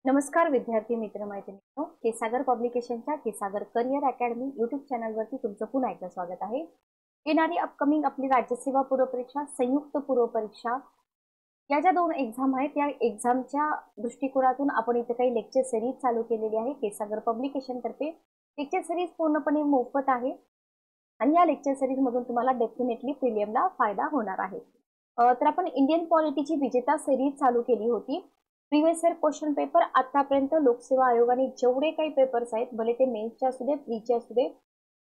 नमस्कार विद्यार्थी मित्र मैत्रिणींनो, केसागर पब्लिकेशनच्या केसागर करिअर अकॅडमी यूट्यूब चॅनलवरती तुमचं पुन्हा एकदा स्वागत आहे। येणारी अपकमिंग आपली राज्यसेवा पूर्व परीक्षा, संयुक्त पूर्व परीक्षा या ज्या दोन एक्झाम आहेत, या एक्झामच्या दृष्टिकोनातून आपण इथे काही लेक्चर सिरीज चालू केलेली आहे केसागर पब्लिकेशन तर्फे। लेक्चर सिरीज पूर्णपणे मोफत आहे आणि या लेक्चर सिरीज मधून तुम्हाला डेफिनेटली प्रीलियमला फायदा होणार आहे। तर आपण इंडियन पॉलिटीची विजेता सिरीज चालू केली होती। प्रीवियस इयर क्वेश्चन पेपर आतापर्यंत लोकसेवा आयोगाने जेवढे काही पेपर्स आहेत, भले ते मेन्सचे असू दे, प्रीचे असू दे,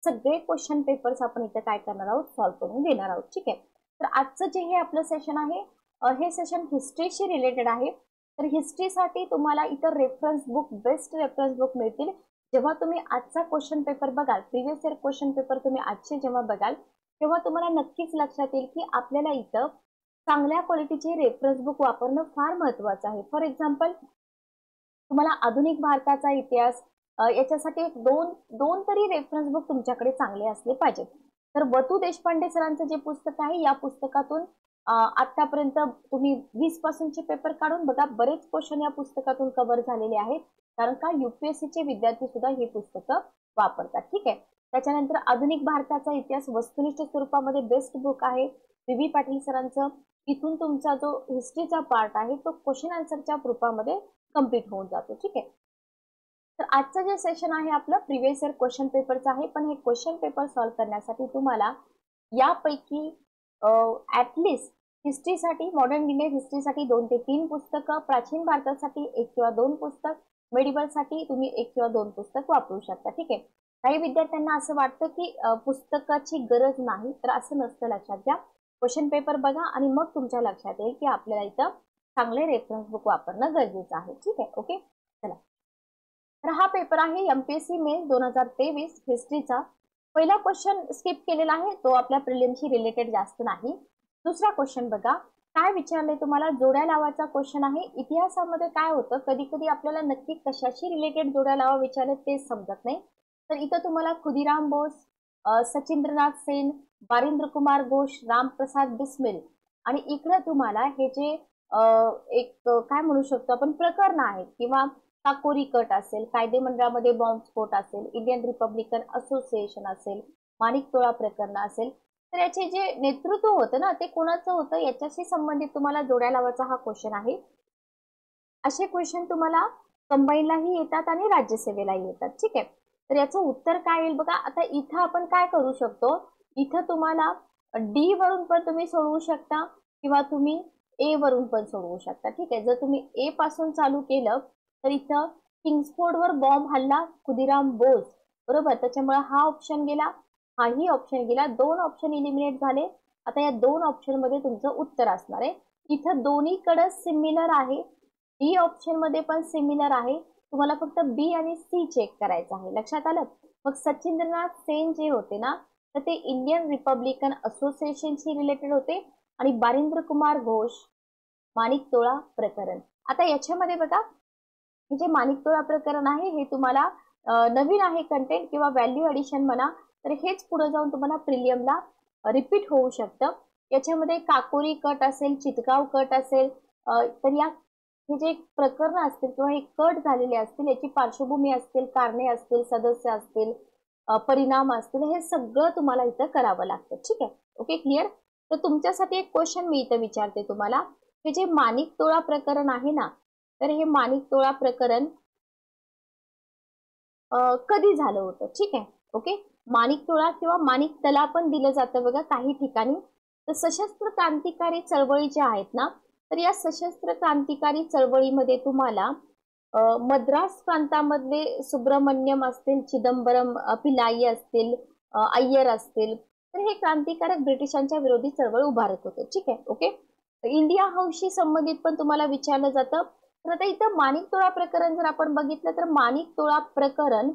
सगळे क्वेश्चन पेपर्स आपण इथे काय करणार आहोत, सॉल्व्ह करून देणार आहोत। ठीक आहे, तर आजचं जे हे आपलं सेशन आहे, हे सेशन हिस्ट्रीशी रिलेटेड आहे। तर हिस्ट्रीसाठी तुम्हाला इतर reference book, best reference book मिळतील। जेव्हा तुम्ही आजचा क्वेश्चन पेपर बघाल, प्रीवियस इयर क्वेश्चन पेपर तुम्ही आजचे जेव्हा बघाल, तेव्हा तुम्हाला नक्कीच लक्षात येईल की आपल्याला इथं चांगल्या क्वालिटीचे रेफरन्स बुक वापरणं फार महत्त्वाचं आहे। फॉर एक्झाम्पल, तुम्हाला आधुनिक भारताचा इतिहास याच्यासाठी दोन तरी रेफरन्स बुक तुमच्याकडे चांगले असले पाहिजेत। तर वतू देशपांडे सरांचं जे पुस्तक आहे, या पुस्तकातून आतापर्यंत तुम्ही 20 पासूनचे पेपर काढून बघा, बरेच क्वेश्चन या पुस्तकातून कव्हर झालेले आहेत। कारण का यूपीएससीचे विद्यार्थी सुद्धा हे पुस्तकं वापरतात। ठीक आहे, त्याच्यानंतर आधुनिक भारताचा इतिहास वस्तुनिष्ठ स्वरूपामध्ये बेस्ट बुक आहे व्ही पाटील सरांचं। इथून तुमचा जो हिस्ट्रीचा पार्ट आहे तो क्वेश्चन आन्सरच्या रूपामध्ये कंप्लीट होऊन जातो। ठीक आहे, तर आजचं जे सेशन आहे आपलं प्रीवियस इयर क्वेश्चन पेपरचं आहे, पण हे क्वेश्चन पेपर सॉल्व्ह करण्यासाठी तुम्हाला यापैकी ॲटलिस्ट हिस्ट्रीसाठी, मॉडर्न इंडियन हिस्ट्रीसाठी 2 ते 3 पुस्तकं, प्राचीन भारतासाठी 1 किंवा 2 पुस्तक, मेडिवलसाठी तुम्ही 1 किंवा 2 पुस्तक वापरू शकता। ठीक आहे, काही विद्यार्थ्यांना असं वाटतं की पुस्तकाची गरज नाही, तर असं नसतं, लक्षात घ्या। क्वेश्चन पेपर बघा आणि मग तुमच्या लक्षात येईल की आपल्याला इथं चांगले रेफरन्स बुक वापरणं गरजेचं आहे। ठीक आहे, ओके, चला। तर हा पेपर आहे एमपीएससी मेन्स 2023 हिस्ट्रीचा। पहिला क्वेश्चन स्किप केलेला आहे, तो आपल्या प्रिलिम्सशी रिलेटेड जास्त नाही। दुसरा क्वेश्चन बघा, काय विचारले तुम्हाला, जोड्या लावाचा क्वेश्चन आहे। इतिहासामध्ये काय होतं, कधी कधी आपल्याला नक्की कशाशी रिलेटेड जोड्या लावा विचारले तेच समजत नाही। तर इथं तुम्हाला खुदीराम बोस, सचिंद्रनाथ सेन, बारिंद्र कुमार घोष, रामप्रसाद बिस्मिल आणि इकडे तुम्हाला हे जे एक काय म्हणू शकतो आपण प्रकरण आहेत, किंवा काकोरी कट असेल, कायदे मंडळामध्ये बॉम्बस्फोट असेल, इंडियन रिपब्लिकन असोसिएशन असेल, माणिकतोळा प्रकरण असेल, तर याचे जे नेतृत्व होतं ना, ते कोणाचं होतं याच्याशी संबंधित तुम्हाला जोड्या लावायचा हा क्वेश्चन आहे। असे क्वेश्चन तुम्हाला कंबाईनलाही येतात आणि राज्यसेवेलाही येतात। ठीक आहे, तर याचं उत्तर काय येईल बघा। आता इथं आपण काय करू शकतो, इथं तुम्हाला डी वरून पण तुम्ही सोडवू शकता किंवा तुम्ही ए वरून पण सोडवू शकता। ठीक आहे, जर तुम्ही ए पासून चालू केलं तर इथं किंग्सफोर्डवर बॉम्ब हल्ला, खुदीराम बोस, बरोबर, त्याच्यामुळे हा ऑप्शन गेला, हाही ऑप्शन गेला, 2 ऑप्शन इलिमिनेट झाले। आता या 2 ऑप्शन मध्ये तुमचं उत्तर असणार आहे। इथं दोन्हीकडे सिमिलर आहे, डी ऑप्शन मध्ये पण सिमिलर आहे, तुम्हाला फक्त बी आणि सी चेक करायचं आहे। लक्षात आलं? मग सचिंद्रनाथ सेन जे होते ना, तर ते इंडियन रिपब्लिकन असोसिएशनशी रिलेटेड होते आणि बारिंद्र कुमार घोष माणिकतोळा प्रकरण। आता याच्यामध्ये बघा, हे जे माणिकतोळा प्रकरण आहे हे तुम्हाला नवीन आहे कंटेंट किंवा व्हॅल्यू ॲडिशन म्हणा, तर हेच पुढे जाऊन तुम्हाला प्रीलियमला रिपीट होऊ शकतं। याच्यामध्ये काकोरी कट असेल, चितगाव कट असेल, तर या हे जे प्रकरण असतील किंवा हे कट झालेले असतील, याची पार्श्वभूमी असतील, कारणे असतील, सदस्य असतील, परिणाम असतील, हे सगळं तुम्हाला इथं करावं लागतं। ठीक आहे, ओके, क्लिअर। तर तुमच्यासाठी एक क्वेश्चन मी इथं विचारते तुम्हाला, हे जे माणिकतोळा प्रकरण आहे ना, तर हे माणिकतोळा प्रकरण कधी झालं होतं? ठीक आहे, ओके, माणिकतोळा किंवा माणिकतला पण दिलं जातं बघा काही ठिकाणी। तर सशस्त्र क्रांतिकारी चळवळी ज्या आहेत ना, तर या सशस्त्र क्रांतिकारी चळवळीमध्ये तुम्हाला मद्रास प्रांतामधले सुब्रमण्यम असतील, चिदंबरम पिल्लाई असतील, अय्यर असतील, तर हे क्रांतिकारक ब्रिटिशांच्या विरोधी चळवळ उभारत होते। ठीक आहे, ओके। इंडिया हाऊसशी संबंधित पण तुम्हाला विचारलं जातं। तर आता इथं माणिकतोळा प्रकरण जर आपण बघितलं, तर माणिकतोळा प्रकरण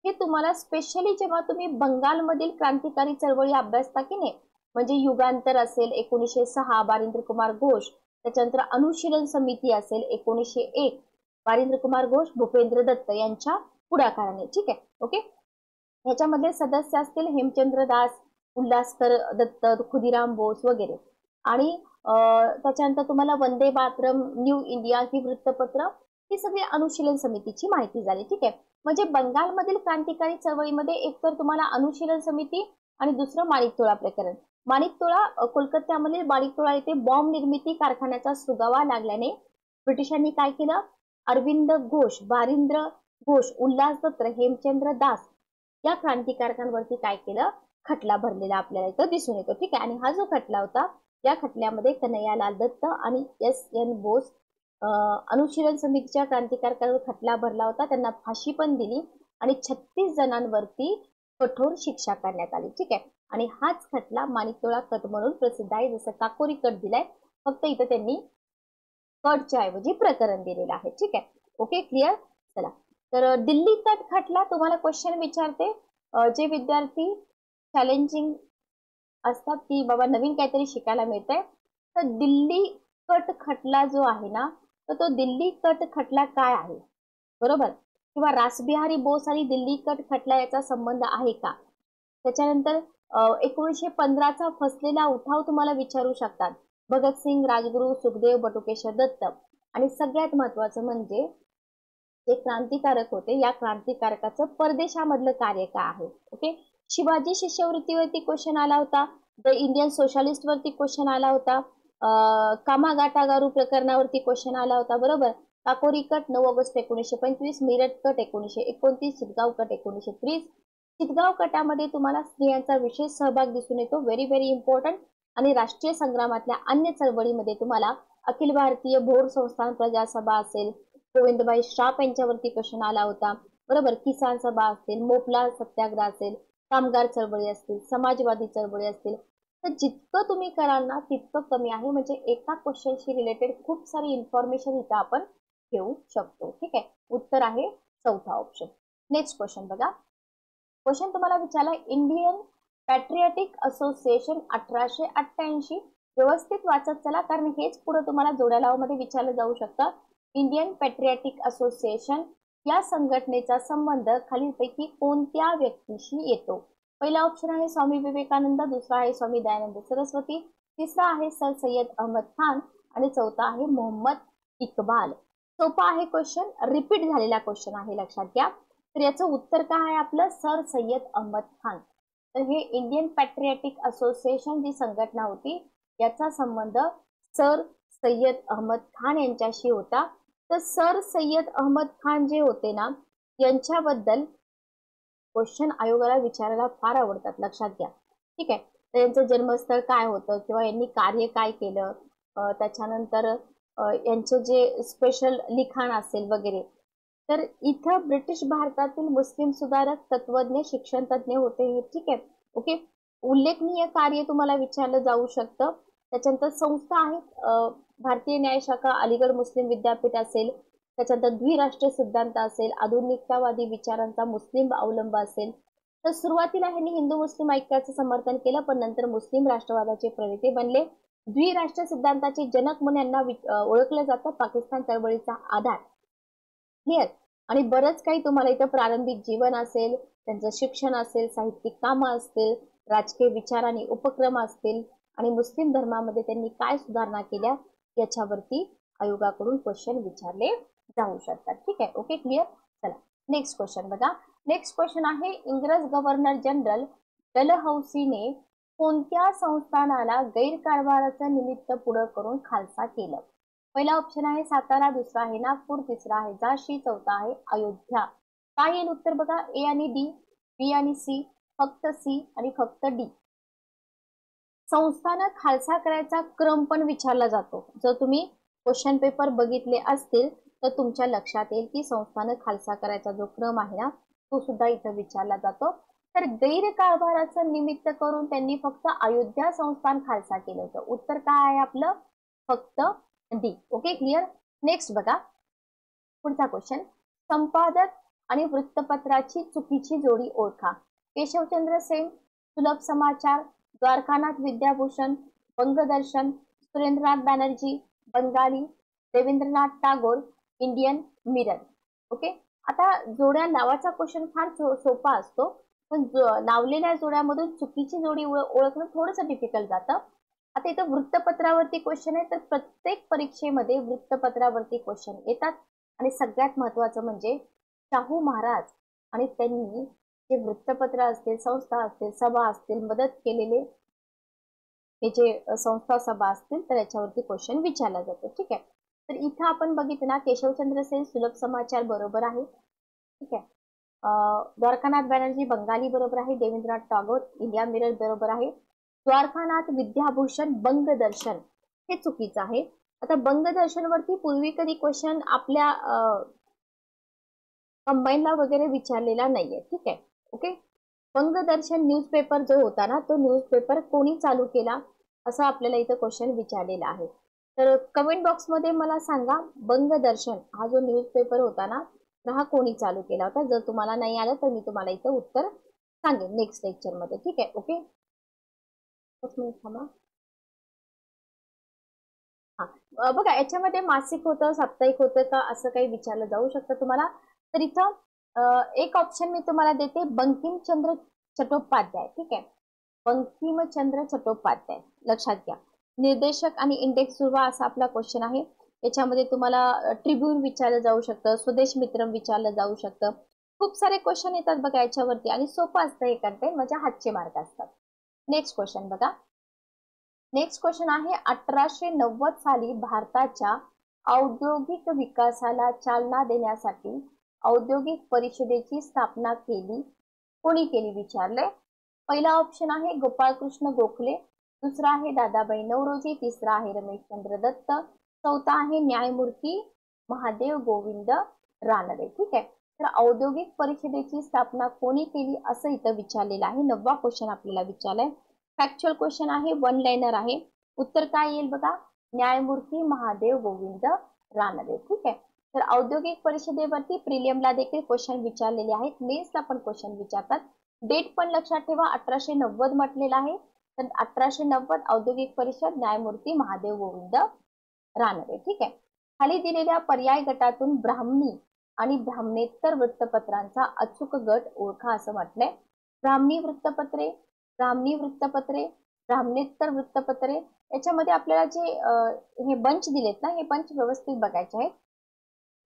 हे तुम्हाला स्पेशली जेव्हा तुम्ही बंगालमधील क्रांतिकारी चळवळी अभ्यासता की नाही, म्हणजे युगांतर असेल 1906 बारिंद्र कुमार घोष, त्याच्यानंतर अनुशीलन समिती असेल 1901 बारिंद्र कुमार घोष, भूपेंद्र दत्त यांच्या पुढाकाराने। ठीक आहे, ओके। ह्याच्यामध्ये सदस्य असतील हेमचंद्र दास, उल्हासकर दत्त, खुदीराम बोस वगैरे। आणि त्याच्यानंतर तुम्हाला वंदे मातरम, न्यू इंडिया ही वृत्तपत्र ही सगळी अनुशीलन समितीची माहिती झाली. ठीक आहे, म्हणजे बंगालमधील क्रांतिकारी चळवळीमध्ये एकतर तुम्हाला अनुशीलन समिती आणि दुसरं माणिकतोळा प्रकरण. माणिकतोळा कोलकात्यामधील माणिकतोळा येथे बॉम्ब निर्मिती कारखान्याचा सुगावा लागल्याने ब्रिटिशांनी काय केलं, अरविंद घोष, बारिंद्र घोष, उल्हास दत्त, हेमचंद्र दास या क्रांतिकारकांवरती काय केलं, खटला भरलेला आपल्याला इथं दिसून येतो. ठीक आहे, आणि हा जो खटला होता या खटल्यामध्ये कन्हैयालाल दत्त आणि S.N. बोस अनुशीलन समितीच्या क्रांतिकारकांवर खटला भरला होता. त्यांना फाशी पण दिली आणि 36 जणांवरती कठोर शिक्षा करण्यात आली. ठीक आहे, आणि हाच खटला माणिकतोळा कट म्हणून प्रसिद्ध आहे. जसं काकोरी कट दिलाय, फक्त इथं त्यांनी कटच्या ऐवजी प्रकरण दिलेलं आहे. ठीक आहे, ओके, क्लिअर. चला, तर दिल्ली कट खटला तुम्हाला क्वेश्चन विचारते, जे विद्यार्थी चॅलेंजिंग असतात की बाबा नवीन काहीतरी शिकायला मिळतंय, तर दिल्ली कट खटला जो आहे ना, तर तो दिल्ली कट खटला काय आहे, बरोबर, किंवा रासबिहारी बोस आणि दिल्ली कट खटला याचा संबंध आहे का. त्याच्यानंतर 1915चा फसलेला उठाव तुम्हाला विचारू शकतात. भगतसिंग, राजगुरू, सुखदेव, बटुकेश्वर दत्त, आणि सगळ्यात महत्वाचं म्हणजे जे क्रांतिकारक होते या क्रांतिकारकाचं परदेशामधलं कार्य काय आहे. ओके, शिवाजी शिष्यवृत्तीवरती क्वेश्चन आला होता. द इंडियन सोशलिस्ट वरती क्वेश्चन आला होता. कामागाटागारू प्रकरणावरती क्वेश्चन आला होता, बरोबर. काकोरी कट 9 ऑगस्ट 1925, मीरठ कट 1929, चितगाव कट 1930. चितगाव कटामध्ये तुम्हाला स्त्रियांचा विशेष सहभाग दिसून येतो, व्हेरी व्हेरी इम्पॉर्टंट. आणि राष्ट्रीय संग्रामातल्या अन्य चळवळीमध्ये तुम्हाला अखिल भारतीय भोर संस्थान प्रजासभा असेल, गोविंदभाई श्राप यांच्यावरती क्वेश्चन आला होता, बरोबर. किसान सभा असतील, मोपला सत्याग्रह असेल, कामगार चळवळी असतील, समाजवादी चळवळी असतील. तर जितकं तुम्ही कराल ना तितकं कमी आहे, म्हणजे एका क्वेश्चनशी रिलेटेड खूप सारी इन्फॉर्मेशन इथं आपण घेऊ शकतो. ठीक आहे, उत्तर आहे चौथा ऑप्शन. नेक्स्ट क्वेश्चन बघा. क्वेश्चन तुम्हाला विचारला, इंडियन पॅट्रियाटिक असोसिएशन 1888. व्यवस्थित वाचत चला, कारण हेच पुढे तुम्हाला जोड्या लावामध्ये विचारलं जाऊ शकतं. इंडियन पॅट्रियाटिक असोसिएशन या संघटनेचा संबंध खालीलपैकी कोणत्या व्यक्तीशी येतो. पहिला ऑप्शन आहे स्वामी विवेकानंद, दुसरा आहे स्वामी दयानंद सरस्वती, तिसरा आहे सर सय्यद अहमद खान, आणि चौथा आहे मोहम्मद इक्बाल. सोपा आहे क्वेश्चन, रिपीट झालेला क्वेश्चन आहे, लक्षात घ्या. तर याचं उत्तर काय आहे आपलं, सर सय्यद अहमद खान. तर हे इंडियन पॅट्रियाटिक असोसिएशन जी संघटना होती याचा संबंध सर सय्यद अहमद खान यांच्याशी होता. तर सर सय्यद अहमद खान जे होते ना, यांच्याबद्दल क्वेश्चन आयोगाला विचारायला फार आवडतात, लक्षात घ्या. ठीक आहे, तर यांचं जन्मस्थळ काय होतं किंवा यांनी कार्य काय केलं, त्याच्यानंतर यांचं जे स्पेशल लिखाण असेल वगैरे. तर इथं ब्रिटिश भारतातील मुस्लिम सुधारक, तत्वज्ञ, शिक्षण तज्ञ होते हे. ठीक आहे, ओके. उल्लेखनीय कार्य तुम्हाला विचारलं जाऊ शकतं. त्याच्यानंतर संस्था आहेत भारतीय न्याय शाखा, अलीगड मुस्लिम विद्यापीठ असेल, त्याच्यानंतर द्विराष्ट्र सिद्धांत असेल, आधुनिकतावादी विचारांचा मुस्लिम अवलंब असेल. तर सुरुवातीला ह्यांनी हिंदू मुस्लिम ऐक्याचं समर्थन केलं, पण नंतर मुस्लिम राष्ट्रवादाचे प्रणेते बनले. द्विराष्ट्र सिद्धांताचे जनक म्हणून यांना ओळखलं जातं, पाकिस्तान चळवळीचा आधार. क्लिअर. आणि बरंच काही तुम्हाला इथं प्रारंभिक जीवन असेल, त्यांचं शिक्षण असेल, साहित्यिक कामं असतील, राजकीय विचार आणि उपक्रम असतील, आणि मुस्लिम धर्मामध्ये त्यांनी काय सुधारणा केल्या याच्यावरती आयोगाकडून क्वेश्चन विचारले जाऊ शकतात. ठीक आहे, ओके, क्लिअर. चला, नेक्स्ट क्वेश्चन बघा. नेक्स्ट क्वेश्चन आहे, इंग्रज गव्हर्नर जनरल डलहौसीने कोणत्या संस्थानाला गैरकारभाराचं निमित्त पुढं करून खालसा केलं. पहिला ऑप्शन आहे सातारा, दुसरा आहे नागपूर, तिसरा आहे झाशी, चौथा आहे अयोध्या. काय येईल उत्तर बघा, ए आणि डी, बी आणि सी, फक्त सी आणि फक्त डी. संस्थानं खालसा करायचा क्रम पण विचारला जातो. जर तुम्ही क्वेश्चन पेपर बघितले असतील तर तुमच्या लक्षात येईल की संस्थानं खालसा करायचा जो क्रम आहे ना तो सुद्धा इथं विचारला जातो. तर गैरकारभाराचं निमित्त करून त्यांनी फक्त अयोध्या संस्थान खालसा केलं होतं. उत्तर काय आहे आपलं, फक्त डी. Okay, clear. नेक्स्ट बघा पुढचा क्वेश्चन. संपादक आणि वृत्तपत्राची चुकीची जोडी ओळखा. Keshab Chandra Sen, Sulabh Samachar, Dwarkanath Vidyabhushan, Bangadarshan, Surendranath Banerjee, Bengalee, Debendranath Tagore, Indian Mirror. Okay, आता जोड्या लावाचा क्वेश्चन फार सोपा असतो, पण लावलेल्या जोड्यामधून चुकीची जोडी ओळखणं थोडंसं डिफिकल्ट जातं. आता इथं वृत्तपत्रावरती क्वेश्चन आहे, तर प्रत्येक परीक्षेमध्ये वृत्तपत्रावरती क्वेश्चन येतात. आणि सगळ्यात महत्त्वाचं म्हणजे शाहू महाराज आणि त्यांनी जे वृत्तपत्र असतील, संस्था असतील, सभा असतील, मदत केलेले हे जे संस्था सभा असतील तर याच्यावरती क्वेश्चन विचारला जातो. ठीक आहे. तर इथं आपण बघितलं ना, केशवचंद्र सेन सुलभ समाचार बरोबर आहे. ठीक आहे. द्वारकानाथ बॅनर्जी बंगाली बरोबर आहे. देवेंद्रनाथ टागोर इंडिया मिरर बरोबर आहे. द्वारकानाथ विद्याभूषण बंगदर्शन हे चुकीचं आहे. आता बंगदर्शन वरती पूर्वी कधी क्वेश्चन आपल्या कंबाईनला वगैरे विचारलेला नाहीये. ठीक आहे. ओके. बंगदर्शन न्यूजपेपर जो होता ना, तो न्यूजपेपर कोणी चालू केला असं आपल्याला इथं क्वेश्चन विचारलेला आहे. तर कमेंट बॉक्समध्ये मला सांगा, बंगदर्शन हा जो न्यूजपेपर होता ना, हा कोणी चालू केला होता. जर तुम्हाला नाही आलं तर मी तुम्हाला इथं उत्तर सांगेन नेक्स्ट लेक्चरमध्ये. ठीक आहे. ओके. थांबा. हा बघा, याच्यामध्ये मासिक होतं, साप्ताहिक होतं का असं काही विचारलं जाऊ शकतं तुम्हाला. तर इथं एक ऑप्शन मी तुम्हाला देते, बंकिमचंद्र चट्टोपाध्याय. ठीक आहे. बंकिमचंद्र चट्टोपाध्याय लक्षात घ्या. निर्देशक आणि इंडेक्स सुरुवा असा आपला क्वेश्चन आहे. याच्यामध्ये तुम्हाला ट्रिब्यून विचारलं जाऊ शकतं, स्वदेश मित्रम विचारलं जाऊ शकतं. खूप सारे क्वेश्चन येतात बघा याच्यावरती आणि सोपं असतं हे कंटेंट, म्हणजे हातचे मार्क असतात. नेक्स्ट क्वेश्चन बघा. नेक्स्ट क्वेश्चन आहे, 1890 साली भारताच्या औद्योगिक विकासाला चालना देण्यासाठी औद्योगिक परिषदेची स्थापना कोणी केली विचारले. पहिला ऑप्शन आहे गोपाळकृष्ण गोखले, दुसरा आहे दादाबाई नौरोजी, तिसरा आहे रमेशचंद्र दत्त, चौथा आहे न्यायमूर्ती महादेव गोविंद रानडे. ठीक आहे. तर औद्योगिक परिषदेची स्थापना कोणी केली असं इथं विचारलेलं आहे. 9वा क्वेश्चन आपल्याला विचारलाय. फॅक्च्युअल क्वेश्चन आहे, वन लाइनर आहे. उत्तर काय येईल बघा, न्यायमूर्ती महादेव गोविंद रानडे. ठीक आहे. तर औद्योगिक परिषदेवरती प्रिलियमला देखील क्वेश्चन विचारलेले आहेत, मेन्सला पण क्वेश्चन विचारतात. डेट पण लक्षात ठेवा, 1890 म्हटलेलं आहे. तर 1890 औद्योगिक परिषद, न्यायमूर्ती महादेव गोविंद रानडे. ठीक आहे. खाली दिलेल्या पर्याय गटातून ब्राह्मणी आणि ब्राह्मणेतर वृत्तपत्रांचा अचूक गट ओळखा असं म्हटलंय. ब्राह्मणी वृत्तपत्रे, ब्राह्मणी वृत्तपत्रे, ब्राह्मणेतर वृत्तपत्रे, याच्यामध्ये आपल्याला जे हे बंच दिलेत ना, हे बंच व्यवस्थित बघायचे आहेत.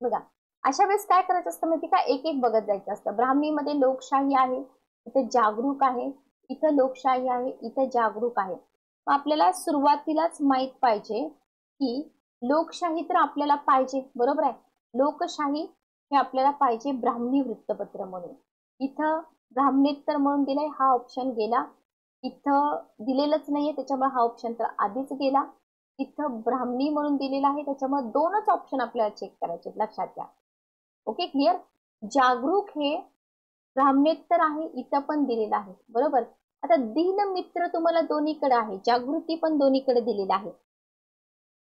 बघा, अशा वेळेस काय करायचं असतं माहिती का, एक एक बघत जायचं असतं. ब्राह्मणीमध्ये लोकशाही आहे, इथे जागरूक आहे, इथं लोकशाही आहे, इथं जागरूक आहे. मग आपल्याला सुरुवातीलाच माहित पाहिजे की लोकशाही तर आपल्याला पाहिजे, बरोबर आहे. लोकशाही हे आपल्याला पाहिजे ब्राह्मणी वृत्तपत्र म्हणून. इथं ब्राह्मणेतर म्हणून दिलंय, हा ऑप्शन गेला. इथं दिलेलंच नाहीये, त्याच्यामुळे हा ऑप्शन तर आधीच गेला. इथं ब्राह्मणी म्हणून दिलेला आहे, त्याच्यामुळे दोनच ऑप्शन आपल्याला चेक करायचे, लक्षात घ्या. Okay, clear. जागरूक हे ब्राह्मणेतर आहे, इथं पण दिलेलं आहे, बरोबर. आता दीनमित्र तुम्हाला दोन्हीकडे आहे, जागृती पण दोन्हीकडे दिलेलं आहे.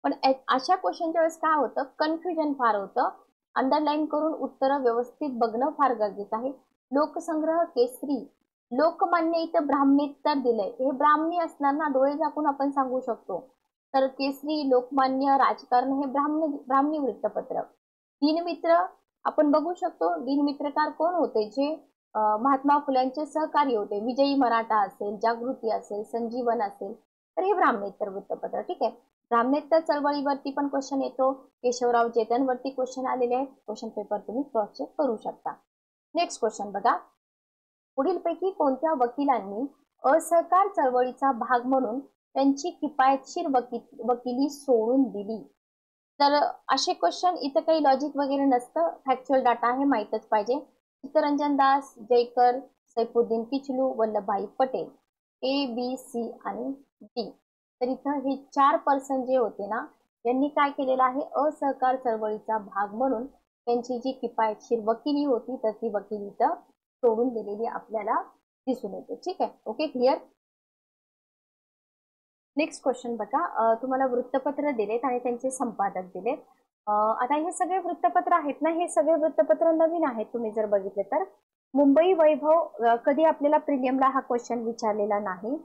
पण अशा क्वेश्चनच्या वेळेस काय होतं, कन्फ्युजन फार होतं. अंडरलाईन करून उत्तर व्यवस्थित बघणं फार गरजेचं आहे. लोकसंग्रह केसरी, लोकमान्य इथं ब्राह्मणेतर दिलंय, हे ब्राह्मणी असणार ना, डोळे झाकून आपण सांगू शकतो. तर केसरी, लोकमान्य, राजकारण हे ब्राह्मणी वृत्तपत्र. दीनमित्र आपण बघू शकतो, दीनमित्रकार कोण होते, जे महात्मा फुल्यांचे सहकारी होते. विजयी मराठा असेल, जागृती असेल, संजीवन असेल, तर हे ब्राह्मणेतर वृत्तपत्र. ठीक आहे. ब्राह्मणेतर चळवळीवरती पण क्वेश्चन येतो, केशवराव जेतनवरती क्वेश्चन आलेले आहेत. क्वेश्चन पेपर तुम्ही क्रॉस चेक करू शकता. नेक्स्ट क्वेश्चन बघा. पुढीलपैकी कोणत्या वकिलांनी असहकार चळवळीचा भाग म्हणून त्यांची किफायतशीर वकिली सोडून दिली. तर असे क्वेश्चन इथं काही लॉजिक वगैरे नसतं, फॅक्च्युअल डाटा आहे, माहीतच पाहिजे. Chittaranjan Das, Jayakar, Saifuddin Kitchlew, Vallabhbhai Patel, A B C आणि डी. तर इथं हे 4 पर्सन जे होते ना, यांनी काय केलेलं आहे, असहकार चळवळीचा भाग म्हणून त्यांची जी किफायतशीर वकिली होती तर ती वकिली इथं सोडून दिलेली आपल्याला दिसून येते. ठीक आहे. Okay, clear. नेक्स्ट क्वेश्चन बघा. तुम्हाला वृत्तपत्र दिलेत आणि त्यांचे संपादक दिलेत. आता हे सगळे वृत्तपत्र आहेत ना, हे सगळे वृत्तपत्र नवीन आहेत. तुम्ही जर बघितले तर मुंबई वैभव कधी आपल्याला प्रीलियमला हा क्वेश्चन विचारलेला नाही.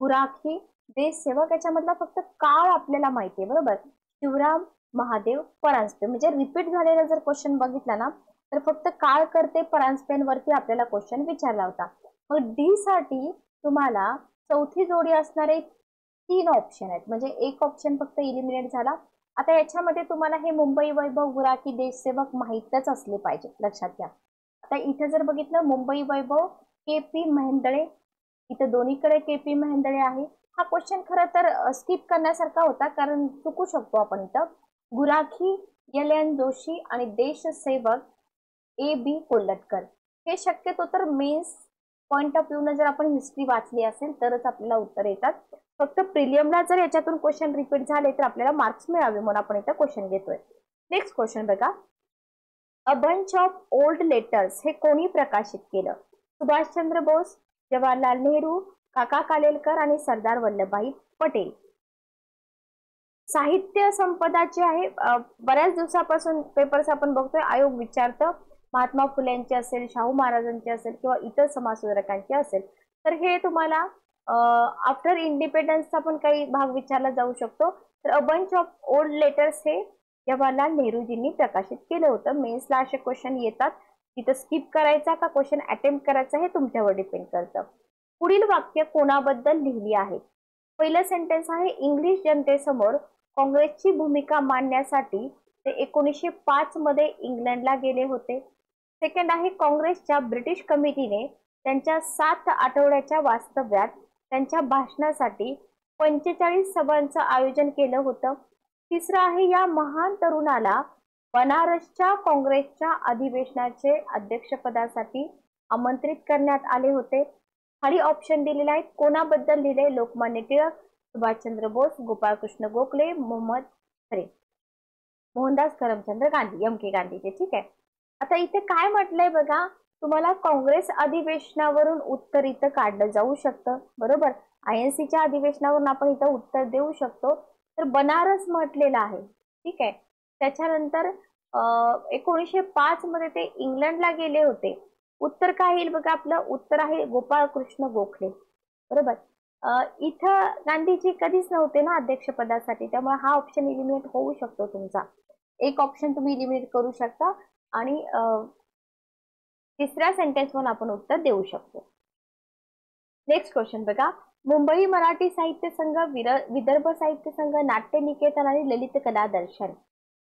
पुराखी, देशसेवक, याच्यामधला फक्त काळ आपल्याला माहिती आहे, बरोबर. शिवराम महादेव परांजपे, म्हणजे रिपीट झालेला जर क्वेश्चन बघितला ना, तर फक्त काळ करते परांजपेंवरती आपल्याला क्वेश्चन विचारला होता. मग डी साठी तुम्हाला चौथी जोडी असणारे 3 ऑप्शन आहेत, म्हणजे एक ऑप्शन फक्त इलिमिनेट झाला. आता याच्यामध्ये तुम्हाला हे मुंबई वैभव, गुराखी, देशसेवक माहीतच असले पाहिजे, लक्षात घ्या. आता इथे जर बघितलं मुंबई वैभव KP महेंदळे, इथे दोन्हीकडे KP महेंदळे आहे. हा क्वेश्चन खरं तर स्किप करण्यासारखा होता, कारण चुकू शकतो आपण इथं. गुराखी LN जोशी आणि देशसेवक AB कोल्हटकर. हे शक्यतो तर मेन्स पॉइंट ऑफ व्ह्यू न जर आपण हिस्ट्री वाचली असेल तरच आपल्याला उत्तर येतात. फक्त प्रिलियमला जर याच्यातून क्वेश्चन रिपीट झाले तर आपल्याला मार्क्स मिळावे म्हणून आपण इथं क्वेश्चन घेतोय. नेक्स्ट क्वेश्चन बघा. A bunch of old letters हे कोणी प्रकाशित केलं? सुभाषचंद्र बोस, जवाहरलाल नेहरू, काका कालेलकर आणि सरदार वल्लभभाई पटेल. साहित्य संपदा जी आहे, बऱ्याच दिवसापासून पेपर्स आपण बघतोय, आयोग विचारतं महात्मा फुलेंचे असेल, शाहू महाराजांचे असेल किंवा इतर समाजसुधारकांचे असेल, तर हे तुम्हाला आफ्टर इंडिपेंडन्सचा पण काही भाग विचारला जाऊ शकतो. तर a bunch of old letters हे जवाहरलाल नेहरूजींनी प्रकाशित केलं होतं. मेन्सला असे क्वेश्चन येतात, तिथं स्किप करायचा का क्वेश्चन अटेम्प्ट करायचा हे तुमच्यावर डिपेंड करतं. पुढील वाक्य कोणाबद्दल लिहिली आहे? पहिलं सेंटेन्स आहे, इंग्लिश जनतेसमोर काँग्रेसची भूमिका मांडण्यासाठी ते 1905 मध्ये इंग्लंडला गेले होते. सेकंड आहे, काँग्रेसच्या ब्रिटिश कमिटीने त्यांच्या 7 आठवड्याच्या वास्तव्यात त्यांच्या भाषणासाठी 45 सभांचं आयोजन केलं होतं. तिसरं आहे, या महान तरुणाला बनारसच्या काँग्रेसच्या अधिवेशनाचे अध्यक्षपदासाठी आमंत्रित करण्यात आले होते. खाली ऑप्शन दिलेले आहेत. कोणाबद्दल लिहिले? लोकमान्य टिळक, सुभाषचंद्र बोस, गोपाळकृष्ण गोखले, मोहनदास करमचंद गांधी, MK गांधीचे. ठीक आहे. आता इथे काय म्हटलंय बघा, तुम्हाला काँग्रेस अधिवेशनावरून उत्तर इथं काढलं जाऊ शकतं, बरोबर. INCच्या अधिवेशनावरून आपण इथं उत्तर देऊ शकतो. तर बनारस म्हटलेलं आहे, ठीक आहे. त्याच्यानंतर 1905 मध्ये ते इंग्लंडला गेले होते. उत्तर काय येईल बघा, आपलं उत्तर आहे गोपाळकृष्ण गोखले, बरोबर. इथं गांधीजी कधीच नव्हते ना अध्यक्षपदासाठी, त्यामुळे हा ऑप्शन इलिमिनेट होऊ शकतो तुमचा. एक ऑप्शन तुम्ही इलिमिनेट करू शकता आणि तिसऱ्या सेंटेन्सवर आपण उत्तर देऊ शकतो. नेक्स्ट क्वेश्चन बघा. मुंबई मराठी साहित्य संघ, विदर्भ साहित्य संघ, नाट्य निकेतन आणि ललित कला दर्शन,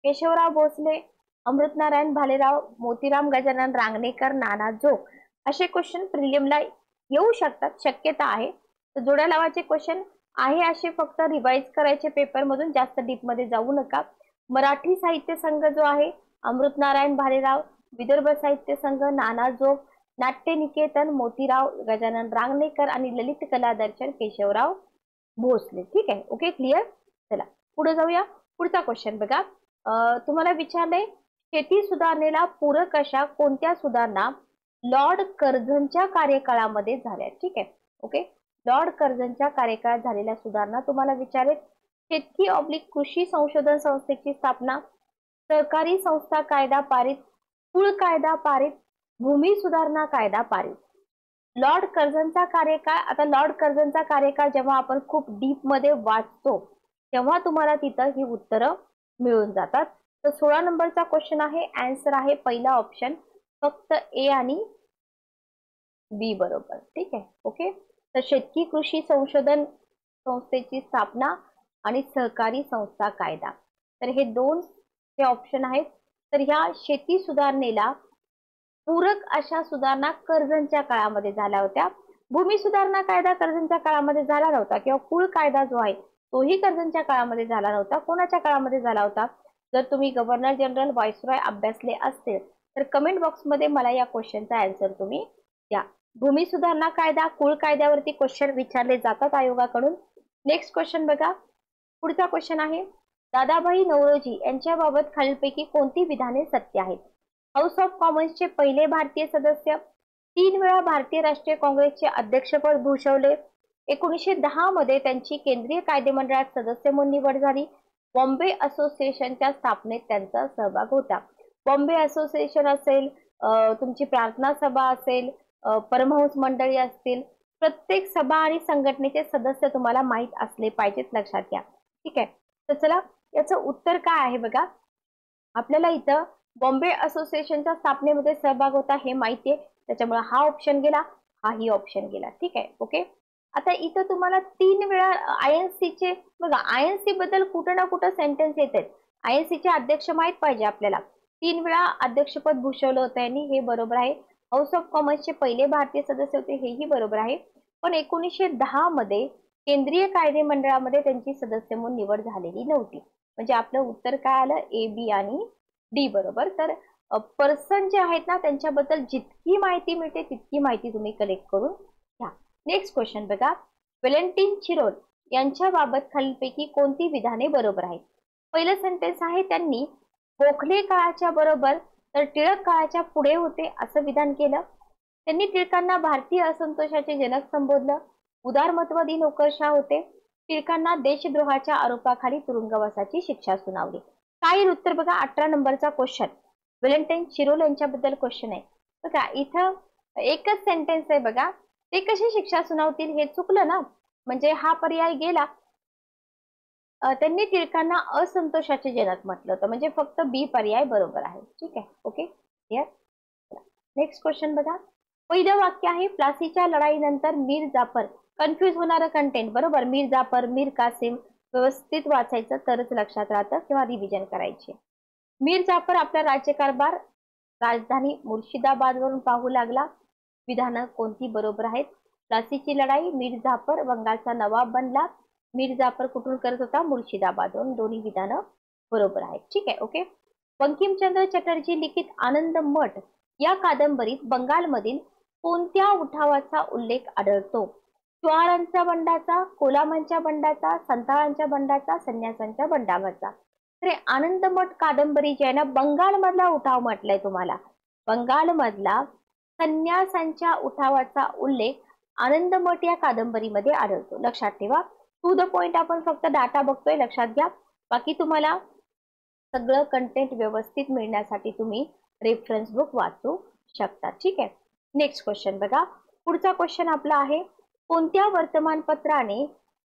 केशवराव भोसले, अमृतनारायण भालेराव, मोतीराम गजानन रांगणेकर, नाना जोग, असे क्वेश्चन प्रिलियमला येऊ शकतात, शक्यता आहे. तर जोड्या लावायचे क्वेश्चन आहे असे फक्त रिवाइज करायचे पेपर मधून, जास्त डीप मध्ये जाऊ नका. मराठी साहित्य संघ जो आहे अमृतनारायण भालेराव, विदर्भ साहित्य संघ नाना जोग, नाट्य निकेतन मोतीराव गजानन रांगणेकर आणि ललित कला दर्शन केशवराव भोसले. ठीक आहे, ओके, क्लिअर. चला पुढे जाऊया. पुढचा क्वेश्चन बघा. तुम्हाला विचारले, शेती सुधारणेला पूरक अशा कोणत्या सुधारणा लॉर्ड कर्झनच्या कार्यकाळामध्ये झाल्या? ठीक आहे, ओके. लॉर्ड कर्झनच्या कार्यकाळात झालेल्या सुधारणा तुम्हाला विचारेल. शेतकी / कृषी संशोधन संस्थेची स्थापना, सहकारी संस्था कायदा पारित, कुळ कायदा पारित, भूमी सुधारणा कायदा पारित. लॉर्ड कर्झनचा कार्यकाळ, आता लॉर्ड कर्झनचा कार्यकाळ जेव्हा आपण खूप डीप मध्ये वाचतो तेव्हा तुम्हाला तिथं ही उत्तरं मिळून जातात. तर 16 नंबरचा क्वेश्चन आहे, आन्सर आहे पहिला ऑप्शन, फक्त A आणि B बरोबर. ठीक आहे, ओके. तर शेतकी कृषी संशोधन संस्थेची स्थापना आणि सहकारी संस्था कायदा, तर हे दोन जे ऑप्शन आहेत. तर ह्या शेती सुधारणेला पूरक अशा सुधारणा कर्झनच्या काळामध्ये झाल्या होत्या. भूमी सुधारणा कायदा कर्झनच्या काळामध्ये झाला नव्हता, किंवा कुळ कायदा जो आहे तोही कर्झनच्या काळामध्ये झाला नव्हता. कोणाच्या काळामध्ये झाला होता? जर तुम्ही गव्हर्नर जनरल व्हाईसरॉय अभ्यासले असतील तर कमेंट बॉक्समध्ये मला या क्वेश्चनचा आन्सर तुम्ही द्या. भूमी सुधारणा कायदा, कुळ कायद्यावरती क्वेश्चन विचारले जातात आयोगाकडून. नेक्स्ट क्वेश्चन बघा. पुढचा क्वेश्चन आहे, दादाभाई नौरोजी यांच्याबाबत खालीलपैकी कोणती विधाने सत्य आहेत? हाऊस ऑफ कॉमन्सचे पहिले भारतीय सदस्य, 3 वेळा भारतीय राष्ट्रीय काँग्रेसचे अध्यक्षपद भूषवले, 1910 मध्ये त्यांची केंद्रीय कायदेमंडळात सदस्य म्हणून निवड झाली, बॉम्बे असोसिएशनच्या स्थापनेत त्यांचा सहभाग होता. बॉम्बे असोसिएशन असेल, तुमची प्रार्थना सभा असेल, परमहंस मंडळी असतील, प्रत्येक सभा आणि संघटनेचे सदस्य तुम्हाला माहित असले पाहिजेत, लक्षात घ्या. ठीक आहे. तर चला याचं उत्तर काय आहे बघा. आपल्याला इथं बॉम्बे असोसिएशनच्या स्थापनेमध्ये सहभाग होता हे माहिती आहे, त्याच्यामुळे हा ऑप्शन गेला, हाही ऑप्शन गेला. ठीक आहे, ओके. आता इथं तुम्हाला 3 वेळा INC चे बघा, INC बद्दल कुठं ना कुठं सेंटेन्स येतात. INC चे अध्यक्ष माहित पाहिजे आपल्याला. 3 वेळा अध्यक्षपद भूषवलं होतं यांनी, हे बरोबर आहे. हाऊस ऑफ कॉमन्सचे पहिले भारतीय सदस्य होते, हेही बरोबर आहे. पण 1910 मध्ये केंद्रीय कायदे मंडळामध्ये त्यांची सदस्य म्हणून निवड झालेली नव्हती. म्हणजे आपलं उत्तर काय आलं, A, B आणि D बरोबर. तर पर्सन जे आहेत ना त्यांच्याबद्दल जितकी माहिती मिळते तितकी माहिती तुम्ही कलेक्ट करून घ्या. नेक्स्ट क्वेश्चन बघा, वेलेंटिन चिरोल यांच्या बाबत खालीलपैकी कोणती विधाने बरोबर आहेत? पहिलं सेंटेन्स आहे, त्यांनी गोखले काळाच्या बरोबर तर टिळक काळाच्या पुढे होते असं विधान केलं. त्यांनी टिळकांना भारतीय असंतोषाचे जनक संबोधलं. उदारमतवादी नोकरशाह होते. टिळकांना देशद्रोहाच्या आरोपाखाली तुरुंगवासाची शिक्षा सुनावली. काय येईल उत्तर बघा, 18 नंबरचा क्वेश्चन. वेलेंटाईन चिरोल यांच्याबद्दल क्वेश्चन आहे बघा. इथं एकच सेंटेन्स आहे बघा, ते कशी शिक्षा सुनावतील हे चुकलं ना, म्हणजे हा पर्याय गेला. त्यांनी टिळकांना असंतोषाचे जनक म्हटलं होतं, म्हणजे फक्त बी पर्याय बरोबर आहे. ठीक आहे, ओके क्लिअर. नेक्स्ट क्वेश्चन बघा, पहिलं वाक्य आहे, प्लासीच्या लढाईनंतर मीर जाफर. कन्फ्युज होणारं कंटेंट बरोबर, मीर जाफर, मीर कासिम व्यवस्थित वाचायचं तरच लक्षात राहतं किंवा रिव्हिजन करायचे. मीर जाफर आपला राज्यकारभार राजधानी मुर्शिदाबादवरून पाहू लागला. विधानं कोणती बरोबर आहेत? प्लासीची लढाई, मीर जाफर बंगालचा नवाब बनला. मीर जाफर कुठून करत होता? मुर्शिदाबादवरून. दोन्ही विधानं बरोबर आहेत. ठीक आहे, ओके. बंकिमचंद्र चटर्जी लिखित आनंद मठ या कादंबरीत बंगालमधील कोणत्या उठावाचा उल्लेख आढळतो? चुहारांच्या बंडाचा, कोलामांच्या बंडाचा, संताळांच्या बंडाचा, संन्यासांच्या बंडाचा. तर आनंदमठ कादंबरी जी आहे ना, बंगालमधला उठाव म्हटलाय तुम्हाला. बंगालमधला संन्यासांच्या उठावाचा उल्लेख आनंदमठ या कादंबरीमध्ये आढळतो. लक्षात ठेवा. टू द पॉइंट आपण फक्त डाटा बघतोय, लक्षात घ्या. बाकी तुम्हाला सगळं कंटेंट व्यवस्थित मिळण्यासाठी तुम्ही रेफरन्स बुक वाचू शकता. ठीक आहे. नेक्स्ट क्वेश्चन बघा. पुढचा क्वेश्चन आपला आहे, कोणत्या वर्तमानपत्राने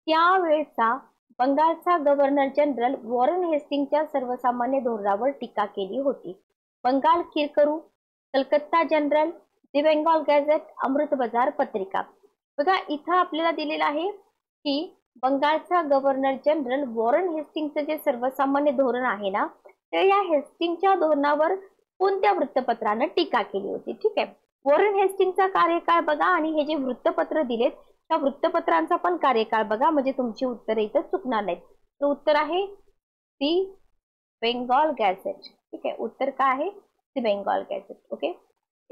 त्यावेळचा बंगालचा गव्हर्नर जनरल वॉरन हेस्टिंगच्या सर्वसामान्य धोरणावर टीका केली होती? बंगाल किरकरू, कलकत्ता जनरल, दी बेंगॉल गॅझेट, अमृत बाजार पत्रिका. बघा इथं आपल्याला दिलेलं आहे की बंगालचा गव्हर्नर जनरल वॉरन हेस्टिंगचं जे सर्वसामान्य धोरण आहे ना, तर या हेस्टिंगच्या धोरणावर कोणत्या वृत्तपत्रानं टीका केली होती? ठीक आहे. वॉरन हेस्टिंगचा कार्यकाळ बघा आणि हे जे वृत्तपत्र दिलेत त्या वृत्तपत्रांचा पण कार्यकाळ बघा, म्हणजे तुमची उत्तरे इथं चुकणार नाहीत. तर उत्तर आहे दी बेंगॉल गॅझेट. ठीक आहे, उत्तर काय आहे? The Bengal Gazette. Okay.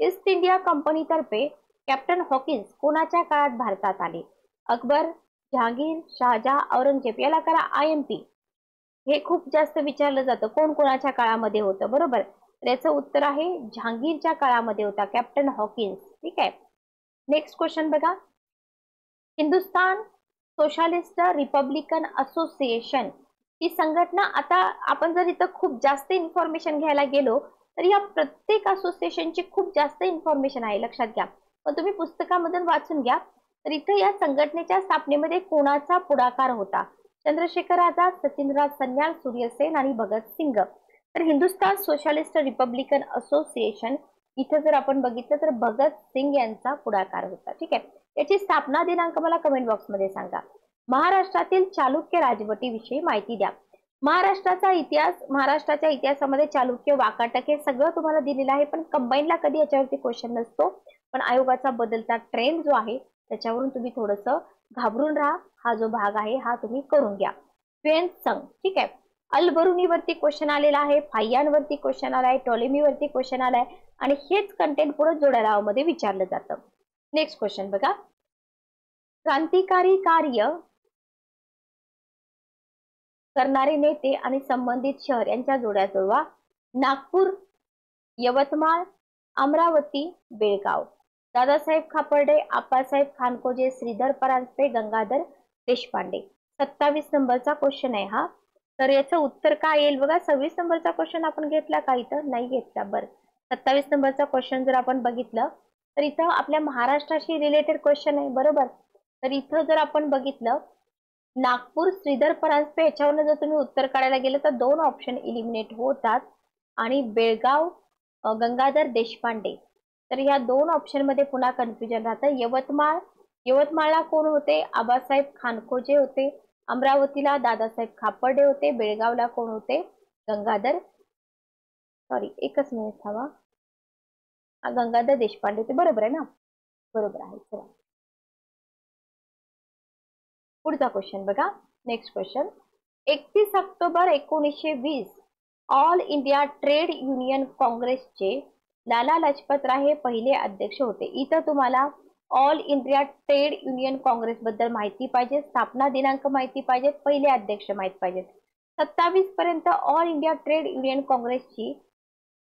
East India कंपनीतर्फे कॅप्टन हॉकिन्स कोणाच्या काळात भारतात आले? अकबर, जहांगीर, शहाजहा, औरंगजेब. याला करा IMP. हे खूप जास्त विचारलं जातं, कोण कोणाच्या काळामध्ये होतं बरोबर. तर याचं उत्तर आहे जहांगीरच्या काळामध्ये होता कॅप्टन हॉकिन्स. ठीक आहे. नेक्स्ट क्वेश्चन बघा, हिंदुस्तान सोशलिस्ट रिपब्लिकन असोसिएशन ही संघटना, आता आपण जर इथं खूप जास्त इन्फॉर्मेशन घ्यायला गेलो तर या प्रत्येक असोसिएशनची खूप जास्त इन्फॉर्मेशन आहे, लक्षात घ्या. पण तुम्ही पुस्तकामधून वाचून घ्या. तर इथे या संघटनेच्या स्थापनेमध्ये कोणाचा पुढाकार होता? चंद्रशेखर आझाद, सचिनराज सन्याल, सूर्यसेन आणि भगतसिंग. तर हिंदुस्तान सोशलिस्ट रिपब्लिकन असोसिएशन इथं जर आपण बघितलं तर भगतसिंग यांचा पुढाकार होता. ठीक आहे. याची स्थापना दिनांक मला कमेंट बॉक्समध्ये सांगा. महाराष्ट्रातील चालुक्य राजवटीविषयी माहिती द्या. महाराष्ट्राचा इतिहास, महाराष्ट्राच्या इतिहासामध्ये चालुक्य, वाकाटक हे सगळं तुम्हाला दिलेलं आहे, पण कंबाईनला कधी याच्यावरती क्वेश्चन नसतो. पण आयोगाचा बदलता ट्रेंड जो आहे त्याच्यावरून तुम्ही थोडंसं घाबरून राहा. हा जो भाग आहे हा तुम्ही करून घ्या. संघ. ठीक आहे. अल-बरुनीवरती क्वेश्चन आलेला आहे, फाय्यानवरती क्वेश्चन आलाय, टॉलेमीवरती क्वेश्चन आलाय आणि हेच कंटेंट पुढे जोड्या मध्ये विचारलं जातं. नेक्स्ट क्वेश्चन बघा, क्रांतिकारी कार्य करणारे नेते आणि संबंधित शहर यांच्या जोड्या जुळवा. नागपूर, यवतमाळ, अमरावती, बेळगाव. दादासाहेब खापर्डे, आप्पासाहेब खानकोजे, श्रीधर परांजपे, गंगाधर देशपांडे. 27 नंबरचा क्वेश्चन आहे हा. तर याचं उत्तर काय येईल बघा. 26 नंबरचा क्वेश्चन आपण घेतला का? इथं नाही घेतला. बरं, 27 नंबरचा क्वेश्चन जर आपण बघितलं तर इथं आपल्या महाराष्ट्राशी रिलेटेड क्वेश्चन आहे बरोबर. तर इथं जर आपण बघितलं नागपूर, श्रीधर परांजपे याच्यावरून जर तुम्ही उत्तर काढायला गेलं तर 2 ऑप्शन इलिमिनेट होतात आणि बेळगाव, गंगाधर देशपांडे. तर या 2 ऑप्शन मध्ये पुन्हा कन्फ्युजन राहतं. यवतमाळ, यवतमाळला कोण होते? आबासाहेब खानखोजे होते. अमरावतीला दादासाहेब खापर्डे होते. बेळगावला कोण होते? गंगाधर एकच मिनिट थांबा. गंगाधर देशपांडे होते. बरोबर आहे ना? बरोबर आहे. चला पुढचा क्वेश्चन बघा. Next question. 31 October 1920 all India trade union काँग्रेसचे लाला लजपत राय हे पहिले अध्यक्ष होते. इथं तुम्हाला all India trade union Congress बद्दल माहिती पाहिजे, स्थापना दिनांक माहिती पाहिजे, पहिले अध्यक्ष माहिती पाहिजे. 27 पर्यंत ऑल इंडिया ट्रेड युनियन काँग्रेसची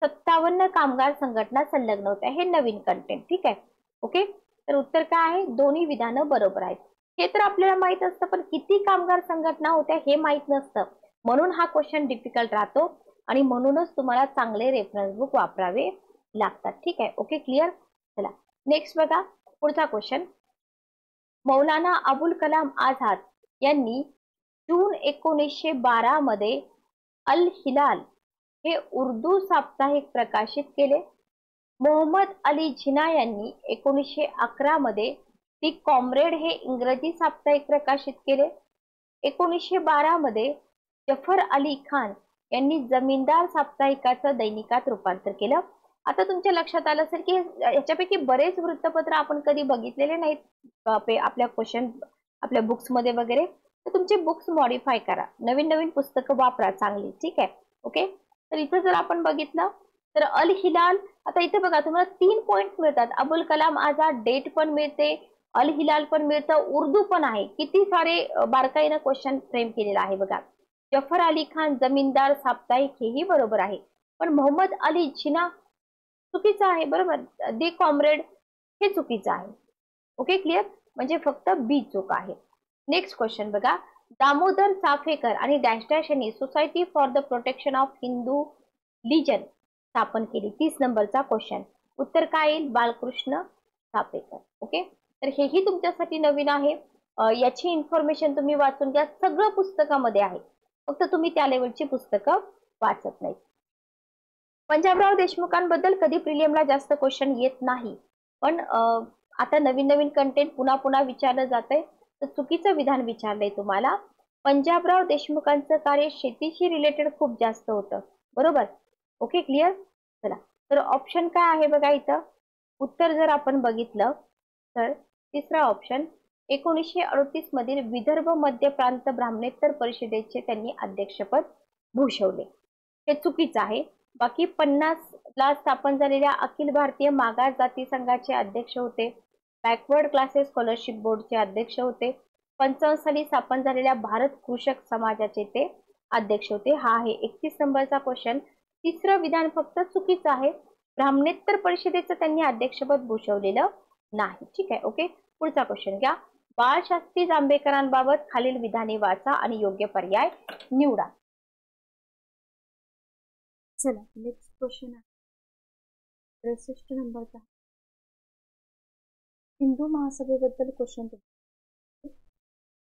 57 कामगार संघटना संलग्न होत्या. हे नवीन कंटेंट. ठीक आहे. ओके. तर उत्तर काय आहे? दोन्ही विधानं बरोबर आहेत. हे तर आपल्याला माहित असतं, पण किती कामगार संघटना होत्या हे माहित नसतं. म्हणून हा क्वेश्चन डिफिकल्ट राहतो आणि म्हणूनच तुम्हाला चांगले रेफरन्स बुक वापरावे लागतात. ठीक आहे. Okay, clear. चला नेक्स्ट बघा. पुढचा क्वेश्चन. मौलाना अबुल कलाम आझाद यांनी जून 1912 मध्ये अल हिलाल हे उर्दू साप्ताहिक प्रकाशित केले. मोहम्मद अली जिना यांनी 1911 मध्ये दी कॉम्रेड हे इंग्रजी साप्ताहिक प्रकाशित केले. 1912 मध्ये जफर अली खान यांनी जमीनदार साप्ताहिकाचं दैनिकात रूपांतर केलं. आता तुमच्या लक्षात आलं असेल की याच्यापैकी बरेच वृत्तपत्र आपण कधी बघितलेले नाहीत आपल्या क्वेश्चन आपल्या बुक्स मध्ये वगैरे. तर तुमचे बुक्स मॉडिफाय करा, नवीन नवीन पुस्तकं वापरा चांगली. ठीक आहे. ओके. तर इथं जर आपण बघितलं तर अल हिलाल, आता इथे बघा तुम्हाला 3 पॉइंट मिळतात. अबुल कलाम आझाद डेट पण मिळते, अल हिलाल पण मिळतं, उर्दू पण आहे. किती सारे बारकाईनं क्वेश्चन फ्रेम केलेला आहे बघा. जफर अली खान जमीनदार साप्ताहिक हेही बरोबर आहे, पण मोहम्मद अली जिना चुकीचं आहे. बरोबर. दी कॉम्रेड हे चुकीचं आहे. Okay, clear. म्हणजे फक्त बी चूक आहे. नेक्स्ट क्वेश्चन बघा. दामोदर चाफेकर आणि डॅश डॅश यांनी society for the protection of Hindu religion स्थापन केली. 30 नंबरचा क्वेश्चन. उत्तर काय येईल? बालकृष्ण चाफेकर. ओके. तर हेही तुमच्यासाठी नवीन आहे. याची इन्फॉर्मेशन तुम्ही वाचून घ्या. सगळं पुस्तकामध्ये आहे, फक्त तुम्ही त्या लेवलची पुस्तकं वाचत नाही. पंजाबराव देशमुखांबद्दल कधी प्रिलियमला जास्त क्वेश्चन येत नाही, पण आता नवीन नवीन कंटेंट पुन्हा पुन्हा विचारलं जातंय. तर चुकीचं विधान विचारलंय तुम्हाला. पंजाबराव देशमुखांचं कार्य शेतीशी रिलेटेड खूप जास्त होतं. बरोबर. Okay, clear. चला, तर ऑप्शन काय आहे बघा इथं. उत्तर जर आपण बघितलं तर तिसरा ऑप्शन 1938 मधील विदर्भ मध्य प्रांत ब्राह्मणेतर परिषदेचे त्यांनी अध्यक्षपद भूषवले. हे चुकीचं आहे. बाकी 50 ला स्थापन झालेल्या अखिल भारतीय मागास जाती संघाचे अध्यक्ष होते. बॅकवर्ड क्लासेस स्कॉलरशिप बोर्डचे अध्यक्ष होते. 55 साली स्थापन झालेल्या भारत कृषक समाजाचे ते अध्यक्ष होते. हा आहे 31 नंबरचा क्वेश्चन. तिसरं विधान फक्त चुकीचं आहे. ब्राह्मणेतर परिषदेचं त्यांनी अध्यक्षपद भूषवलेलं नाही. ठीक आहे. ओके. पुढचा क्वेश्चन घ्या. बाळशास्त्री जांभेकरांबाबत खालील विधाने वाचा आणि योग्य पर्याय निवडा. चला नेक्स्ट क्वेश्चन आहे 63 नंबरचा. हिंदू महासभेबद्दल क्वेश्चन.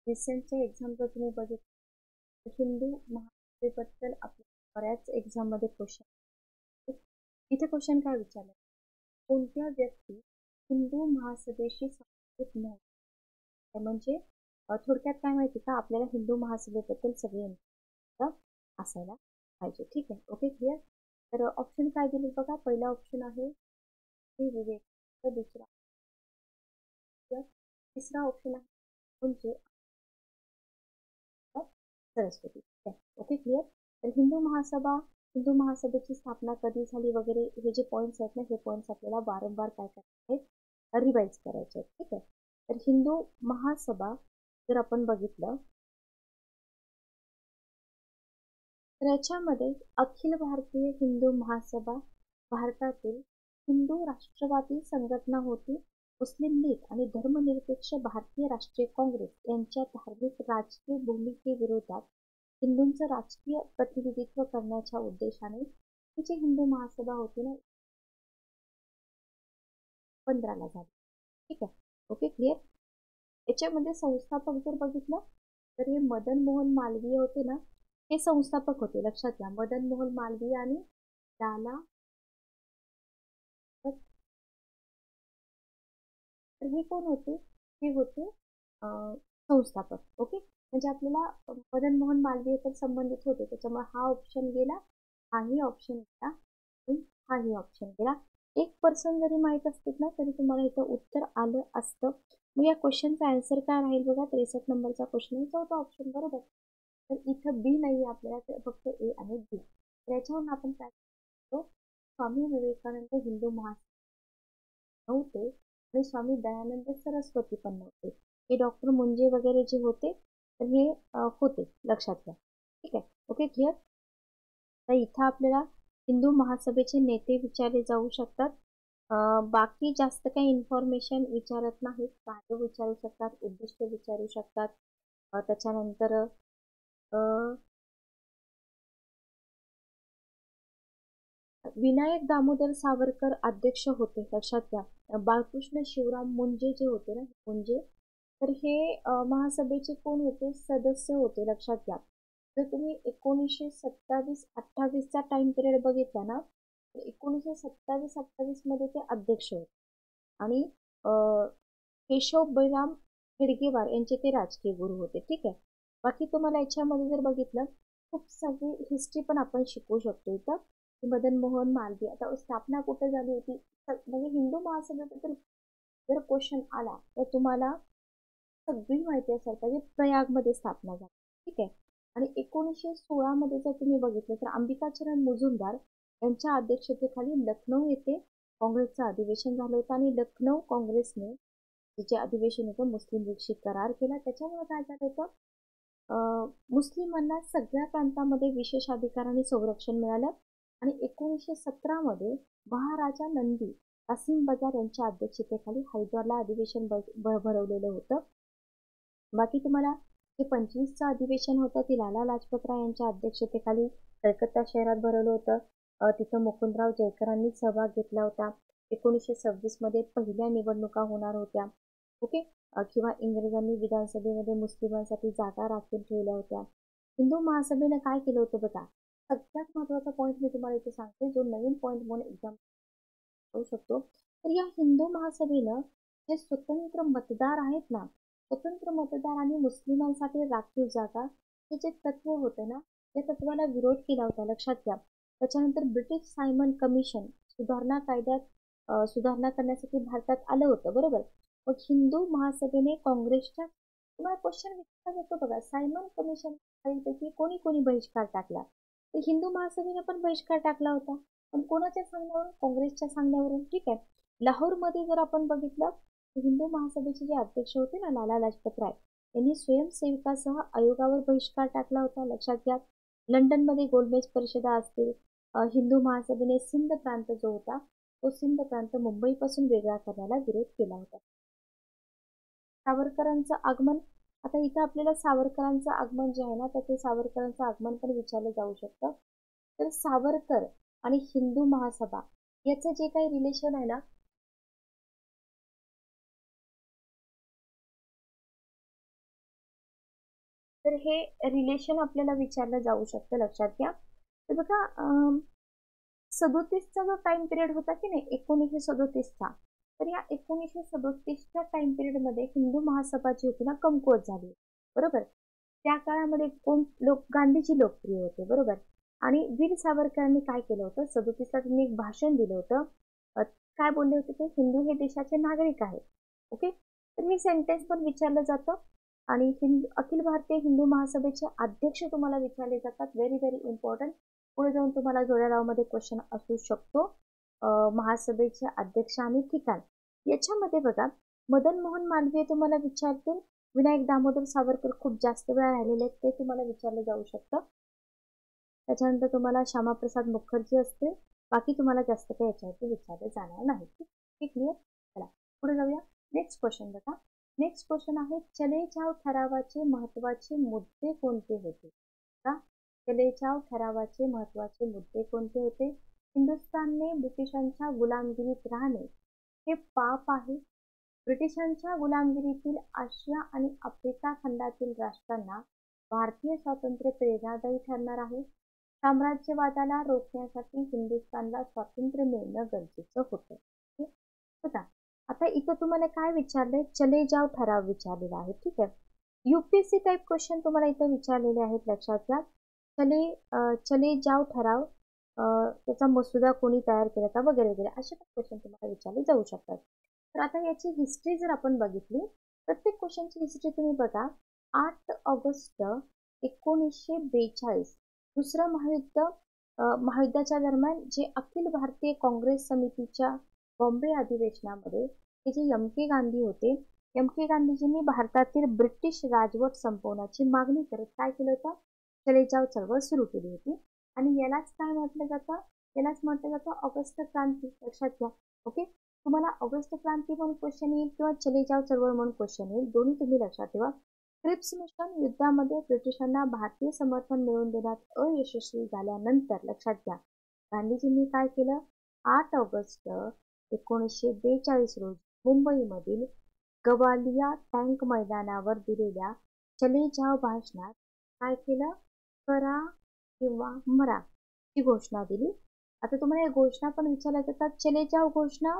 रिसेंटच्या एक्झाम जर तुम्ही बघितलं हिंदू महासभेबद्दल आपल्या बऱ्याच एक्झाम मध्ये क्वेश्चन. इथे क्वेश्चन काय विचारलं? कोणत्या व्यक्ती हिंदू महासभेशी संबंधित नव्हत्या? म्हणजे थोडक्यात काय माहिती का, आपल्याला हिंदू महासभेबद्दल सगळे असायला पाहिजे. ठीक आहे. Okay, clear. तर ऑप्शन काय दिले बघा. पहिला ऑप्शन आहे विवेक, दुसरा, तिसरा ऑप्शन आहे म्हणजे सरस्वती. Okay, clear. तर हिंदू महासभेची स्थापना कधी झाली वगैरे हे जे पॉइंट्स आहेत ना, हे पॉइंट्स आपल्याला वारंवार काय करायचे आहेत? रिवाइज करायचे आहेत. ठीक आहे. तर हिंदू महासभा जर आपण बघितलं तर याच्यामध्ये अखिल भारतीय हिंदू महासभा भारतातील हिंदू राष्ट्रवादी संघटना होती. मुस्लिम लीग आणि धर्मनिरपेक्ष भारतीय राष्ट्रीय काँग्रेस यांच्या धार्मिक राजकीय भूमिकेविरोधात हिंदूंचं राजकीय प्रतिनिधित्व करण्याच्या उद्देशाने ही जी हिंदू महासभा होती ना 15 ला झाली. ठीक आहे. Okay, clear. याच्यामध्ये संस्थापक जर बघितलं तर हे मदन मोहन मालवीय होते ना, हे संस्थापक होते. लक्षात घ्या, मदन मोहन मालवीय आणि लाला. तर हे कोण होते? ते होते संस्थापक. ओके, म्हणजे आपल्याला मदन मोहन मालवीय तर संबंधित होते, त्याच्यामुळे हा ऑप्शन गेला, हाही ऑप्शन गेला आणि हाही ऑप्शन गेला. 1% जरी माहित असतील ना तरी तुम्हाला इथं उत्तर आलं असतं. मग या क्वेश्चनचा आन्सर काय राहील बघा, 63 नंबरचा क्वेश्चन आहे, चौथा ऑप्शन बरोबर. तर इथं बी नाही आपल्याला, फक्त ए आणि बी. तर याच्यावरून आपण काय करतो, स्वामी विवेकानंद हिंदू महासभा नव्हते आणि स्वामी दयानंद सरस्वती पण नव्हते. हे डॉक्टर मुंजे वगैरे जे होते तर हे होते, लक्षात घ्या. ठीक आहे, ओके, क्लिअर. तर इथं आपल्याला हिंदू महासभेचे नेते विचारले जाऊ शकतात. बाकी जास्त काही इन्फॉर्मेशन विचारत नाहीत. कार्य विचारू शकतात, उद्दिष्ट विचारू शकतात. त्याच्यानंतर विनायक दामोदर सावरकर अध्यक्ष होते, लक्षात घ्या. बाळकृष्ण शिवराम मुंजे जे होते ना, मुंजे, तर हे महासभेचे कोण होते, सदस्य होते, लक्षात घ्या. जर तुम्ही 1927-28चा टाइम पिरियड बघितला ना, तर 1927-28 मध्ये ते अध्यक्ष होते आणि केशव बळीराम हेडगेवार यांचे ते राजकीय गुरु होते. ठीक आहे. बाकी तुम्हाला याच्यामध्ये जर बघितलं, खूप सगळी हिस्ट्री पण आपण शिकवू शकतो इथं. मदन मोहन मालवीय, आता स्थापना कुठे झाली होती, म्हणजे हिंदू महासभेबद्दल जर क्वेश्चन आला तर तुम्हाला सगळी माहिती असायला पाहिजे. प्रयागमध्ये स्थापना झाली. ठीक आहे. आणि 1916 मध्ये जर तुम्ही बघितलं तर अंबिकाचरण मुजुमदार यांच्या अध्यक्षतेखाली लखनौ येथे काँग्रेसचं अधिवेशन झालं होतं आणि लखनौ काँग्रेसने जे अधिवेशन होतं मुस्लिम लीगशी करार केला. त्याच्यामुळे काय झालं होतं, मुस्लिमांना सगळ्या प्रांतामध्ये विशेष अधिकार आणि संरक्षण मिळालं आणि 1917 मध्ये महाराजा नंदी कासिम बजार यांच्या अध्यक्षतेखाली हरिद्वारला अधिवेशन भरवलेलं होतं. बाकी तुम्हाला जे 25चं अधिवेशन होतं ते लाला लाजपत राय यांच्या अध्यक्षतेखाली कलकत्ता शहरात भरवलं होतं. तिथं मुकुंदराव जयकरांनी सहभाग घेतला होता. 1926 मध्ये पहिल्या निवडणुका होणार होत्या. ओके, किंवा इंग्रजांनी विधानसभेमध्ये मुस्लिमांसाठी जागा राखून ठेवल्या होत्या. हिंदू महासभेनं काय केलं होतं बघा, सगळ्यात महत्वाचा पॉईंट मी तुम्हाला इथे सांगते, जो नवीन पॉईंट म्हणून एक्झाम होऊ शकतो. तर या हिंदू महासभेनं जे स्वतंत्र मतदार आहेत ना, स्वतंत्र मतदार आणि मुस्लिमांसाठी राखीव जागा, हे जे तत्व होते ना, त्या तत्वाला विरोध केला होता, लक्षात घ्या. त्याच्यानंतर ब्रिटिश सायमन कमिशन सुधारणा कायद्यात सुधारणा करण्यासाठी भारतात आलं होतं, बरोबर. मग हिंदू महासभेने काँग्रेसच्या, तुम्हाला क्वेश्चन विचारला जातो बघा, सायमन कमिशन पैकी कोणी कोणी बहिष्कार टाकला, तर हिंदू महासभेने पण बहिष्कार टाकला होता, पण कोणाच्या सांगण्यावरून, काँग्रेसच्या सांगण्यावरून. ठीक आहे. लाहोरमध्ये जर आपण बघितलं तर हिंदू महासभेचे जे अध्यक्ष होते ना, लाला लाजपत राय यांनी स्वयंसेविकासह आयोगावर बहिष्कार टाकला होता, लक्षात घ्या. लंडनमध्ये गोलमेज परिषदा असतील, हिंदू महासभेने सिंध प्रांत जो होता तो सिंध प्रांत मुंबईपासून वेगळा करण्याला विरोध केला होता. सावरकरांचं आगमन, आता इथं आपल्याला सावरकरांचं आगमन जे आहे ना, तर ते सावरकरांचं आगमन पण विचारलं जाऊ शकतं. तर सावरकर आणि हिंदू महासभा याचं जे काही रिलेशन आहे ना, तर हे रिलेशन आपल्याला विचारलं जाऊ शकतं, लक्षात घ्या. तर बघा, 37चा जो टाइम पिरियड होता की नाही, 1937चा, तर या 1937च्या टाइम पिरियड मध्ये हिंदू महासभा जी होती ना, कमकुवत झाली, बरोबर. त्या काळामध्ये कोण गांधीजी लोकप्रिय होते, बरोबर. आणि वीर सावरकरांनी काय केलं होतं, 37ला त्यांनी एक भाषण दिलं होतं. काय बोलले होते ते, हिंदू हे देशाचे नागरिक आहेत. ओके, तर हे सेंटेन्स पण विचारलं जातं. आणि अखिल भारतीय हिंदू महासभेचे अध्यक्ष तुम्हाला विचारले जातात, व्हेरी व्हेरी इम्पॉर्टंट. पुढे जाऊन तुम्हाला जोड्या क्वेश्चन असू शकतो. महासभेचे अध्यक्ष आणि ठिकाण, याच्यामध्ये बघा, मदन मोहन मालवीय तुम्हाला विचारतील, विनायक दामोदर सावरकर खूप जास्त वेळा राहिलेले आहेत, ते तुम्हाला विचारलं जाऊ शकतं. त्याच्यानंतर तुम्हाला श्यामाप्रसाद मुखर्जी असतील. बाकी तुम्हाला जास्त काही याच्यावरती विचारले जाणार नाही. ठीक, क्लिअर. चला पुढे जाऊया. नेक्स्ट क्वेश्चन बघा. नेक्स्ट क्वेश्चन आहे, चले जाव ठरावाचे महत्वाचे मुद्दे कोणते होते. का, चले जाव ठरावाचे महत्वाचे मुद्दे कोणते होते. हिंदुस्थानने ब्रिटिशांच्या गुलामगिरीत राहणे हे पाप आहे. ब्रिटिशांच्या गुलामगिरीतील आशिया आणि आफ्रिका खंडातील राष्ट्रांना भारतीय स्वातंत्र्य प्रेरणादायी ठरणार आहे. साम्राज्यवादाला रोखण्यासाठी हिंदुस्थानला स्वातंत्र्य मिळणं गरजेचं होतं. बघा, आता इथं तुम्हाला काय विचारलंय, चले जाव ठराव विचारलेला आहे. ठीक आहे. यूपीएससी टाइप क्वेश्चन तुम्हाला इथं विचारलेले आहेत, लक्षात घ्या. चले जाव ठराव त्याचा मसुदा कोणी तयार केला होता वगैरे वगैरे असे पण क्वेश्चन तुम्हाला विचारले जाऊ शकतात. तर आता याची हिस्ट्री जर आपण बघितली, प्रत्येक क्वेश्चनची हिस्ट्री तुम्ही बघा. 8 ऑगस्ट 1942 दुसरं महायुद्धाच्या दरम्यान जे अखिल भारतीय काँग्रेस समितीच्या बॉम्बे अधिवेशनामध्ये हे जे एम के गांधी होते, एम के गांधीजींनी भारतातील ब्रिटिश राजवट संपवण्याची मागणी करत काय केलं होतं, चले जाव चळवळ सुरू केली होती. आणि यालाच काय म्हटलं जातं, यालाच म्हटलं जातं ऑगस्ट क्रांती. लक्षात घ्या. ओके. तुम्हाला ऑगस्ट क्रांती म्हणून क्वेश्चन येईल किंवा चले जाव चळवळ म्हणून क्वेश्चन येईल, दोन्ही तुम्ही लक्षात ठेवा. क्रिप्स मिशन युद्धामध्ये ब्रिटिशांना भारतीय समर्थन मिळवून देण्यात अयशस्वी झाल्यानंतर लक्षात घ्या, गांधीजींनी काय केलं, 8 ऑगस्ट 1942 रोजी मुंबईमधील गवालिया टँक मैदानावर दिलेल्या चले जाव भाषणात काय केलं, करा किंवा मरा ही घोषणा दिली. आता तुम्हाला या घोषणा पण विचारल्या जातात. चले जाव घोषणा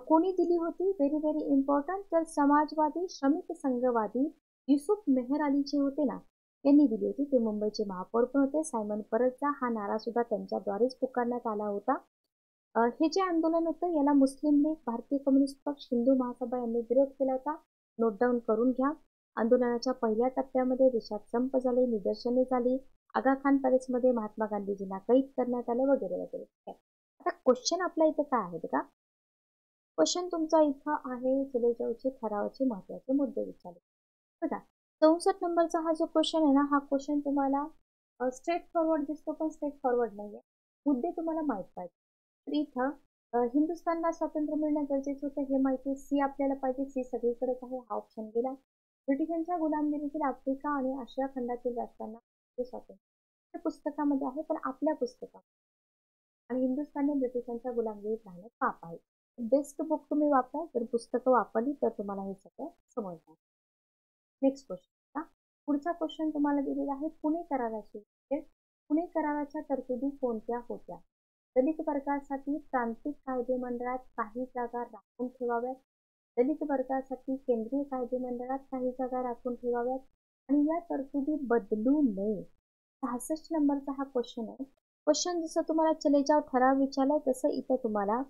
कोणी दिली होती, व्हेरी व्हेरी इम्पॉर्टंट, तर समाजवादी श्रमिक संघवादी युसुफ मेहर अली जे होते ना, यांनी दिली होती. ते मुंबईचे महापौर पण होते. सायमन परतचा हा नारा सुद्धा त्यांच्याद्वारेच पुकारण्यात आला होता. हे जे आंदोलन होतं याला मुस्लिम लीग, भारतीय कम्युनिस्ट पक्ष, हिंदू महासभा यांनी विरोध केला होता. नोट डाऊन करून घ्या. आंदोलनाच्या पहिल्या टप्प्यामध्ये देशात संप झाले, निदर्शने झाली, आगा खान पॅलेसमध्ये महात्मा गांधीजींना कैद करण्यात आलं वगैरे वगैरे. आता क्वेश्चन आपल्या इथे काय आहे बघा, क्वेश्चन तुमचा इथं आहे चले जावचे ठरावाचे महत्वाचे मुद्दे विचारले बघा. 64 नंबरचा हा जो क्वेश्चन आहे ना, हा क्वेश्चन तुम्हाला स्ट्रेट फॉरवर्ड दिसतो पण स्ट्रेट फॉरवर्ड नाहीये. मुद्दे तुम्हाला माहित पाहिजे. तर इथं हिंदुस्थानला स्वातंत्र्य मिळणं गरजेचं होतं हे माहिती. सी आपल्याला पाहिजे, सी सगळीकडेच आहे, हा ऑप्शन गेला. ब्रिटिशांच्या गुलामगिरीतील आफ्रिका आणि आशिया खंडातील राष्ट्रांना स्वातंत्र्य पुस्तकामध्ये आहे, पण आपल्या पुस्तकात आणि हिंदुस्थानने ब्रिटिशांच्या गुलामगिरीत राहणं पाप आहे. बेस्ट बुक तुम्ही वापरा. जर पुस्तकं वापरली तर तुम्हाला हे सगळं समजणार. Next question. पुढचा क्वेश्चन तुम्हाला दिलेला आहे पुणे कराराची. पुणे कराराच्या तरतुदी कोणत्या होत्या? दलित वर्गासाठी प्रांतिक कायदेमंडळात काही जागा राखून ठेवाव्यात, दलित वर्गासाठी केंद्रीय कायदेमंडळात काही जागा राखून ठेवाव्यात आणि या तरतुदी बदलू नये. 66 नंबरचा हा क्वेश्चन आहे. क्वेश्चन जसं तुम्हाला चले जाव ठराव विचारलाय तसं इथं तुम्हाला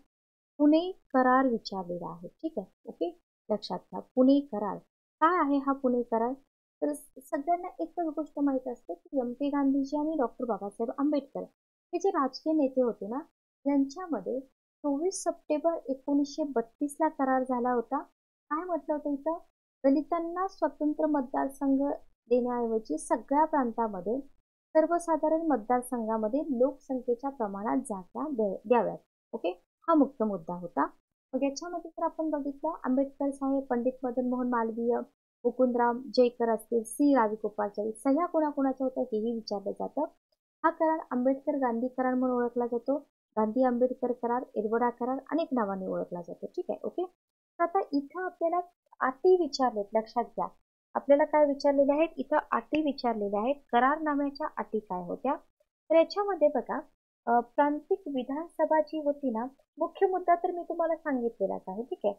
पुणे करार विचारलेला आहे. ठीक आहे. ओके. लक्षात घ्या. पुणे करार काय आहे, हा पुणे करार. तर सगळ्यांना एकच गोष्ट माहित असते की एम के गांधीजी आणि डॉक्टर बाबासाहेब आंबेडकर हे जे राजकीय नेते होते ना, यांच्यामध्ये 24 सप्टेंबर 1932 ला करार झाला होता. काय म्हटलं होतं इथं, दलितांना स्वतंत्र मतदारसंघ देण्याऐवजी सगळ्या प्रांतामध्ये सर्वसाधारण मतदारसंघामध्ये लोकसंख्येच्या प्रमाणात जागा द्याव्यात. ओके. हा मुख्य मुद्दा होता. मग याच्यामध्ये जर आपण बघितलं, आंबेडकर साहेब, पंडित मदन मोहन मालवीय, मुकुंदराम जयकर असतील, सी राजगोपालचारी, सह्या कोणाकोणाच्या होत्या हेही विचारलं जातं. हा करार आंबेडकर गांधी करार म्हणून ओळखला जातो. गांधी आंबेडकर करार, एरवडा करार अनेक नावाने ओळखला जातो. ठीक आहे. ओके. तर आता इथं आपल्याला अटी विचारलेत, लक्षात घ्या. आपल्याला काय विचारलेले आहेत, इथं अटी विचारलेल्या आहेत. करारनाम्याच्या अटी काय होत्या, तर याच्यामध्ये बघा, प्रांतिक विधानसभा जी होती ना, मुख्य मुद्दा तर मी तुम्हाला सांगितलेलाच आहे. ठीक आहे.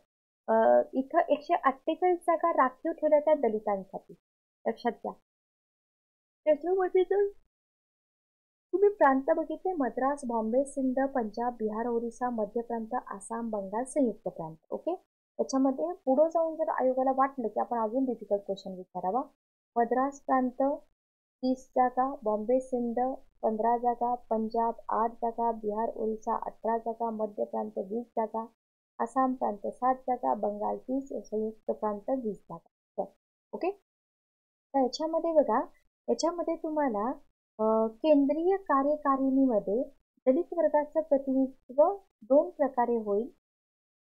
इथं 148 जागा राखीव ठेवल्या त्या दलितांसाठी, लक्षात घ्या. त्याच्यामध्ये जर तुम्ही प्रांत बघितले, मद्रास, बॉम्बे, सिंध, पंजाब, बिहार, ओरिसा, मध्य प्रांत, आसाम, बंगाल, संयुक्त प्रांत. ओके. त्याच्यामध्ये पुढे जाऊन जर आयोगाला वाटलं की आपण अजून डिफिकल्ट क्वेश्चन विचारावा, मद्रास प्रांत 30 जागा, बॉम्बे सिंध 15 जागा, पंजाब 8 जागा, बिहार ओरिसा 18 जागा, मध्य प्रांत 20 जागा, आसाम प्रांत 7 जागा, बंगाल 30, संयुक्त प्रांत 20 जागा. ओके. तर याच्यामध्ये बघा, याच्यामध्ये तुम्हाला केंद्रीय कार्यकारिणीमध्ये दलित वर्गाचं प्रतिनिधित्व 2 प्रकारे होईल.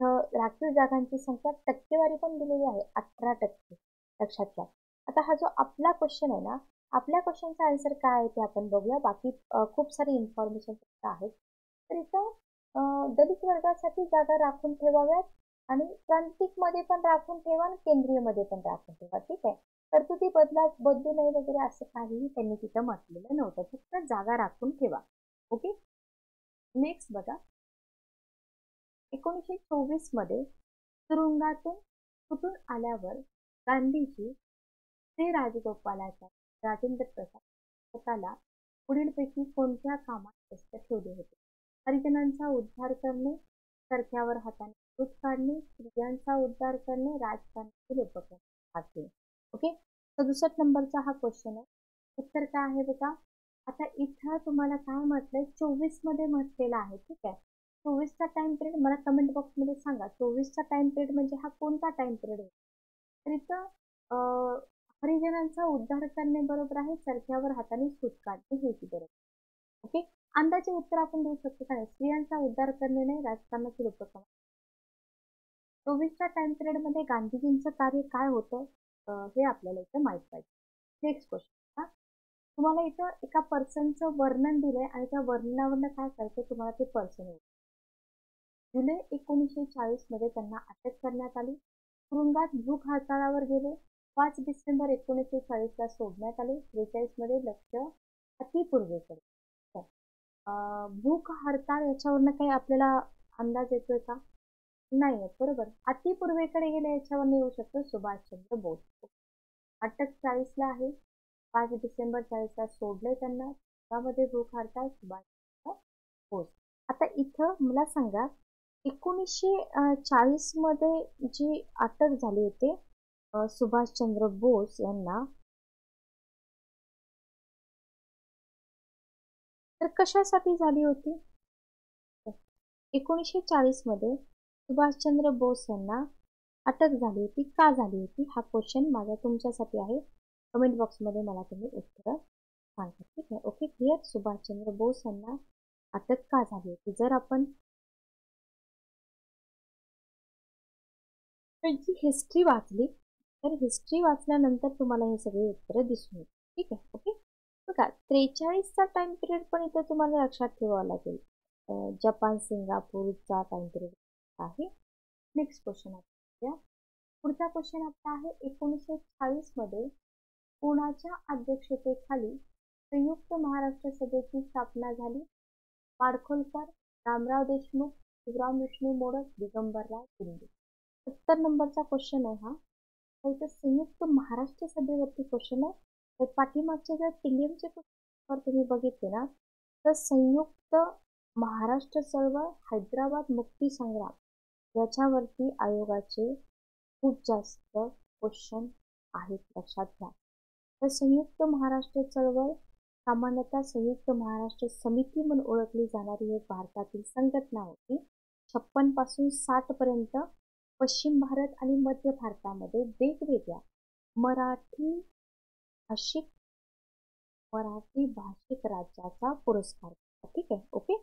राखीव जागांची संख्या टक्केवारी पण दिलेली आहे 18%. लक्षात घ्या. आता हा जो आपला क्वेश्चन आहे ना, आपल्या क्वेश्चनचा आन्सर काय आहे ते आपण बघूया. बाकी खूप सारी इन्फॉर्मेशन आहेत. तर इथं दलित वर्गासाठी जागा राखून ठेवाव्यात आणि प्रांतिक मध्ये पण राखून ठेवा आणि केंद्रीय मध्ये पण राखून ठेवा. ठीक आहे. तरतुदी बदलू नये वगैरे असं काहीही त्यांनी तिथं म्हटलेलं नव्हतं. फक्त जागा राखून ठेवा. ओके. नेक्स्ट बघा, 1924 मध्ये तुरुंगातून सुटून आल्यावर गांधीजी श्री राजगोपालाचारी राजेंद्र प्रसाद स्वतःला पुढीलपैकी कोणत्या कामात व्यस्त ठेवले होते? हरिजनांचा उद्धार करणे, चरख्यावर हाताने दूध काढणे, स्त्रियांचा उद्धार करणे, राजकारणातील उपक्रम भाग घेणे. ओके, 67 नंबरचा हा क्वेश्चन आहे. उत्तर काय आहे बघा. आता इथं तुम्हाला काय म्हटलंय, 24 मध्ये म्हटलेलं आहे. ठीक आहे, 24चा टाइम पिरियड मला कमेंट बॉक्स मध्ये सांगा. 24चा टाइम पिरियड म्हणजे हा कोणता टाइम पिरियड आहे? तर इथं हरिजनांचा उद्धार करणे बरोबर आहे, चरख्यावर हाताने सूत काढणे हे बरोबर. ओके, अंदाजे उत्तर आपण देऊ शकतो काय? स्त्रियांचा उद्धार करणे नाही, राजकारणातील उपक्रम. 24च्या टाइम पिरियड मध्ये गांधीजींचं कार्य काय होतं हे आपल्याला इथं माहित पाहिजे. Next question. तुम्हाला इथं एका पर्सनचं वर्णन दिलंय आणि त्या वर्णनावरनं काय करायचं तुम्हाला ते पर्सन होईल. जुलै 1940 मध्ये त्यांना अटक करण्यात आली. तुरुंगात भूक हडताळावर गेले. 5 डिसेंबर 1940 ला सोडण्यात आले. 43 मध्ये लक्ष अतिपूर्वेकडे. भूक हडताळ याच्यावरनं काही आपल्याला अंदाज येतोय का? नाही येत, बरोबर. अतिपूर्वेकडे गेले याच्यावर येऊ शकतो सुभाषचंद्र बोस. अटक 40 ला आहे, 5 डिसेंबर 40 ला सोडले त्यांना. त्यामध्ये भूक हडताळ सुभाषचंद्र बोस. आता इथं मला सांगा 1940 मध्ये जी अटक झाली होती सुभाषचंद्र बोस यांना, तर कशासाठी झाली होती? 1940 मध्ये सुभाषचंद्र बोस यांना अटक झाली होती, का झाली होती? हा क्वेश्चन माझा तुमच्यासाठी आहे. कमेंट बॉक्स मध्ये मला तुम्ही उत्तर सांगा. ठीक आहे, ओके, क्लिअर. सुभाषचंद्र बोस यांना अटक का झाली होती? जर आपण त्यांची हिस्ट्री वाचली तर हिस्ट्री वाचल्यानंतर तुम्हाला हे सगळे उत्तर दिसून येतील. ठीक आहे, ओके. बघा 43चा टाइम पिरियड पण इथं तुम्हाला लक्षात ठेवावा लागेल. जपान सिंगापूरचा टाइम पिरियड आहे. नेक्स्ट क्वेश्चन आपल्या पुढचा क्वेश्चन आपला आहे 1940 मध्ये कोणाच्या अध्यक्षतेखाली संयुक्त महाराष्ट्र सभेची स्थापना झाली? पाडखोलकर, रामराव देशमुख, शिवराम विष्णू मोडक, दिगंबरराव शिंदे. 70 नंबरचा क्वेश्चन आहे हा. तर संयुक्त महाराष्ट्र सभेवरती क्वेश्चन आहे. तर पाठीमागचे जर टीएमचे क्वेश्चन तुम्ही बघितले ना, तर संयुक्त महाराष्ट्र चळवळ, हैदराबाद मुक्ती संग्राम याच्यावरती आयोगाचे खूप जास्त क्वेश्चन आहेत, लक्षात घ्या. तर संयुक्त महाराष्ट्र चळवळ सामान्यतः संयुक्त महाराष्ट्र समिती म्हणून ओळखली जाणारी एक भारतातील संघटना होती. 56 पासून 60 पर्यंत पश्चिम भारत आणि मध्य भारतामध्ये वेगवेगळ्या मराठी भाषिक राज्याचा पुरस्कार. ठीक आहे, ओके.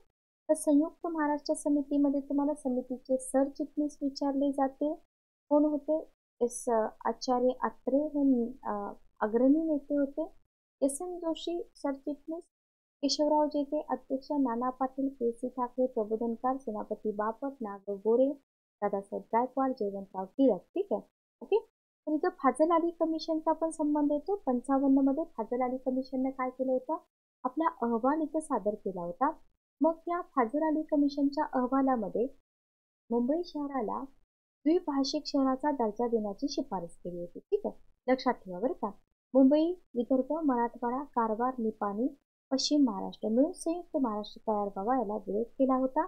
तर संयुक्त महाराष्ट्र समितीमध्ये तुम्हाला समितीचे सरचिटणीस विचारले जाते. कोण होते? एस आचार्य अत्रे हे अग्रणी नेते होते. एस एन जोशी सरचिटणीस, केशवराव जेठे अध्यक्ष, नाना पाटील, के.सी. ठाकरे प्रबोधनकार, सेनापती बापट, नाग गोरे, दादासाहेब गायकवाड, जयवंतराव टिळक. ठीक आहे, ओके. तर इथं फाजल अली कमिशनचा पण संबंध येतो. 55 मध्ये फाजल अली कमिशनने काय केलं होतं? आपला अहवाल इथं सादर केला होता. मग या फाजल अली कमिशनच्या अहवालामध्ये मुंबई शहराला द्विभाषिक शहराचा दर्जा देण्याची शिफारस केली होती. ठीक आहे, लक्षात ठेवा बरं का. मुंबई, विदर्भ, मराठवाडा, कारवार, निपाणी, पश्चिम महाराष्ट्र मिळून संयुक्त महाराष्ट्र तयार व्हावा याला विरोध केला होता.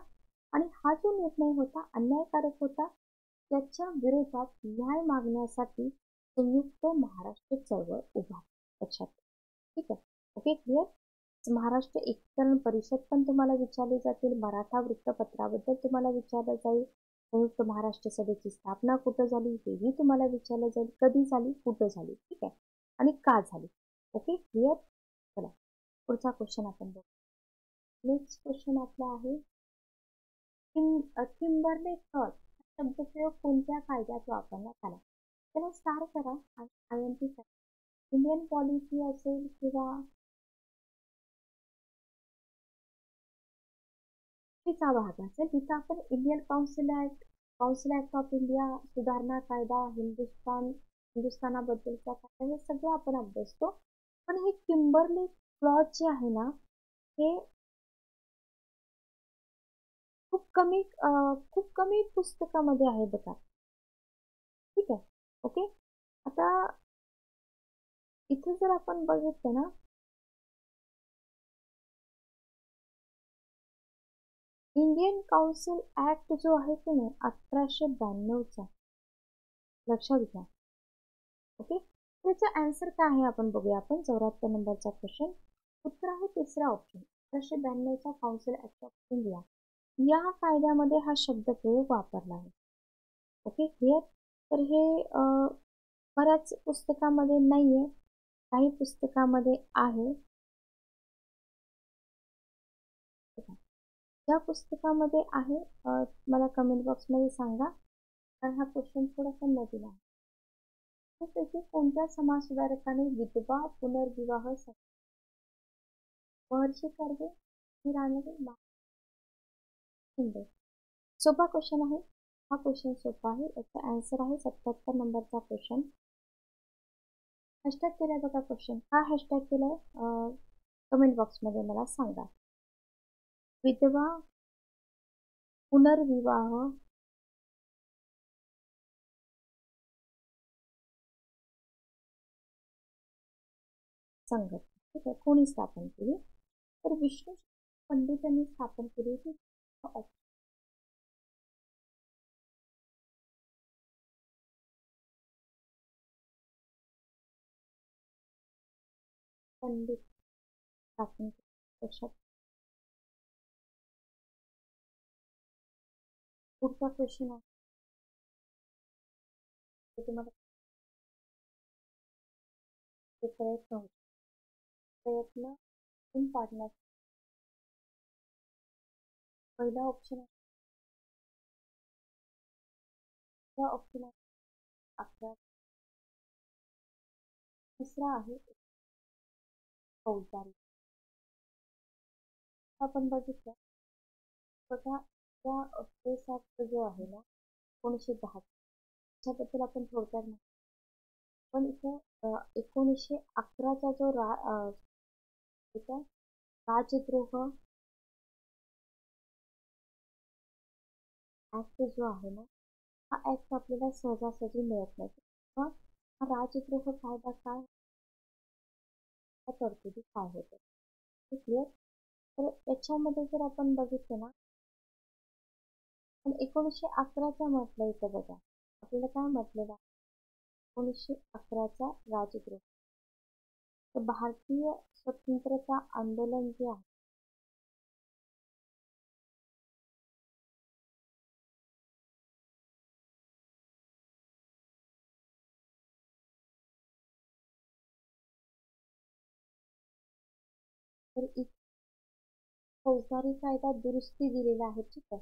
आणि हा जो निर्णय होता अन्यायकारक होता. त्याच्या विरोधात न्याय मागण्यासाठी संयुक्त महाराष्ट्र चळवळ उभा. लक्षात. ठीक आहे, ओके, क्लिअर. महाराष्ट्र एकीकरण परिषद पण तुम्हाला विचारली जातील. मराठा वृत्तपत्राबद्दल तुम्हाला विचारलं जाईल. संयुक्त महाराष्ट्र सभेची स्थापना कुठं झाली हेही तुम्हाला विचारलं जाईल. कधी झाली, कुठं झाली, ठीक आहे, आणि का झाली. Okay, clear. चला पुढचा क्वेश्चन आपण बघू. नेक्स्ट क्वेश्चन आपला आहे किंबर्ले थॉट शब्दप्रयोग कोणत्या कायद्यात वापरण्यात आला? त्याला स्टार करा आणि INT करा. इंडियन पॉलिसी असेल किंवा तिचा भाग असेल तिथं आपण Indian council act of India, सुधारणा कायदा, हिंदुस्थानाबद्दलचा कायदा हे सगळं आपण अभ्यासतो. पण हे किंबर्ली क्लॉज जे आहे ना हे खूप कमी पुस्तकामध्ये आहे बघा. ठीक आहे. ओके. आता इथे जर आपण बघितलं ना, इंडियन काउन्सिल ऍक्ट जो आहे की नाही 1892चा, लक्षात घ्या. ओके. त्याचा आन्सर काय आहे आपण बघूया. आपण 74 नंबरचा क्वेश्चन. उत्तर आहे तिसरा ऑप्शन, 1892चा काउन्सिल ऍक्ट ऑफ इंडिया. या कायद्यामध्ये हा शब्दप्रयोग वापरला आहे. Okay, clear. तर हे बऱ्याच पुस्तकामध्ये नाहीये, काही पुस्तकामध्ये आहे. ज्या पुस्तकामध्ये आहे मला कमेंट बॉक्समध्ये सांगा, कारण हा क्वेश्चन थोडासा नवीन आहे. त्यापैकी कोणत्या समाजसुधारकाने विधवा पुनर्विवाह महर्षी कर्वे, रानडे, शिंदे? सोपा क्वेश्चन आहे. हा क्वेश्चन सोपा आहे. याचा आन्सर आहे 77 नंबरचा क्वेश्चन. हॅशटॅग केलाय बघा क्वेश्चन. का हॅशटॅग केलाय कमेंट बॉक्समध्ये मला सांगा. विधवा पुनर्विवाह संघटना, ठीक आहे, कोणी स्थापन केली? तर विष्णू पंडितांनी स्थापन केली होती. पंडित स्थापन केली. पुढचा क्वेश्चन आहे तुम्हाला प्रयत्न पाडण्याचा पहिला ऑप्शन आहे. ऑप्शन आहे 11. तिसरा आहे फौजदारी. आपण बघितलं बघा, त्या केस ऍक्ट जो आहे ना 1910 त्याच्याबद्दल आपण थोडक्यात पण इथं 1911चा जो राजद्रोह ऍक्ट जो आहे ना, हा ऍक्ट आपल्याला सहजासहजी मिळत नाही. हा राजद्रोह कायदा काय, तरतुदी काय होतं, क्लिअर. तर याच्यामध्ये जर आपण बघितलं ना, पण 1911चा म्हटलं इथं बघा, आपल्याला काय म्हटलेलं 1911चा राजद्रोह. तर भारतीय स्वतंत्रता आंदोलन जे आहे तर फौजदारी कायदा दुरुस्ती दिलेला आहे, ठीक आहे,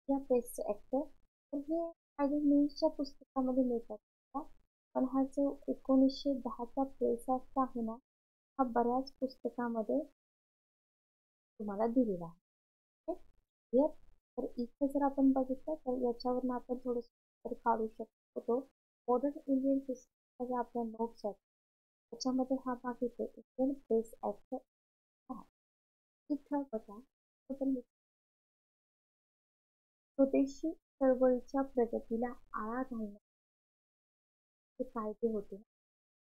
या पेस्ट ऍक्ट. तर हे कायदे न्यूजच्या पुस्तकामध्ये मिळतात, पण हा जो 1910चा प्रेस ऍक्ट आहे ना, हा बऱ्याच पुस्तकामध्ये तुम्हाला दिलेला आहे. क्लिअर. तर इथे जर आपण बघितलं तर याच्यावरून आपण थोडंसं काढू शकतो. मॉडर्न इंडियन सिस्टम ज्या आपल्या नोट्स आहेत त्याच्यामध्ये हा भाग येतो, इंडियन प्रेस ऍक्ट. इथं बघा, स्वदेशी चळवळीच्या प्रगतीला आळा घालण्याचे कायदे होते.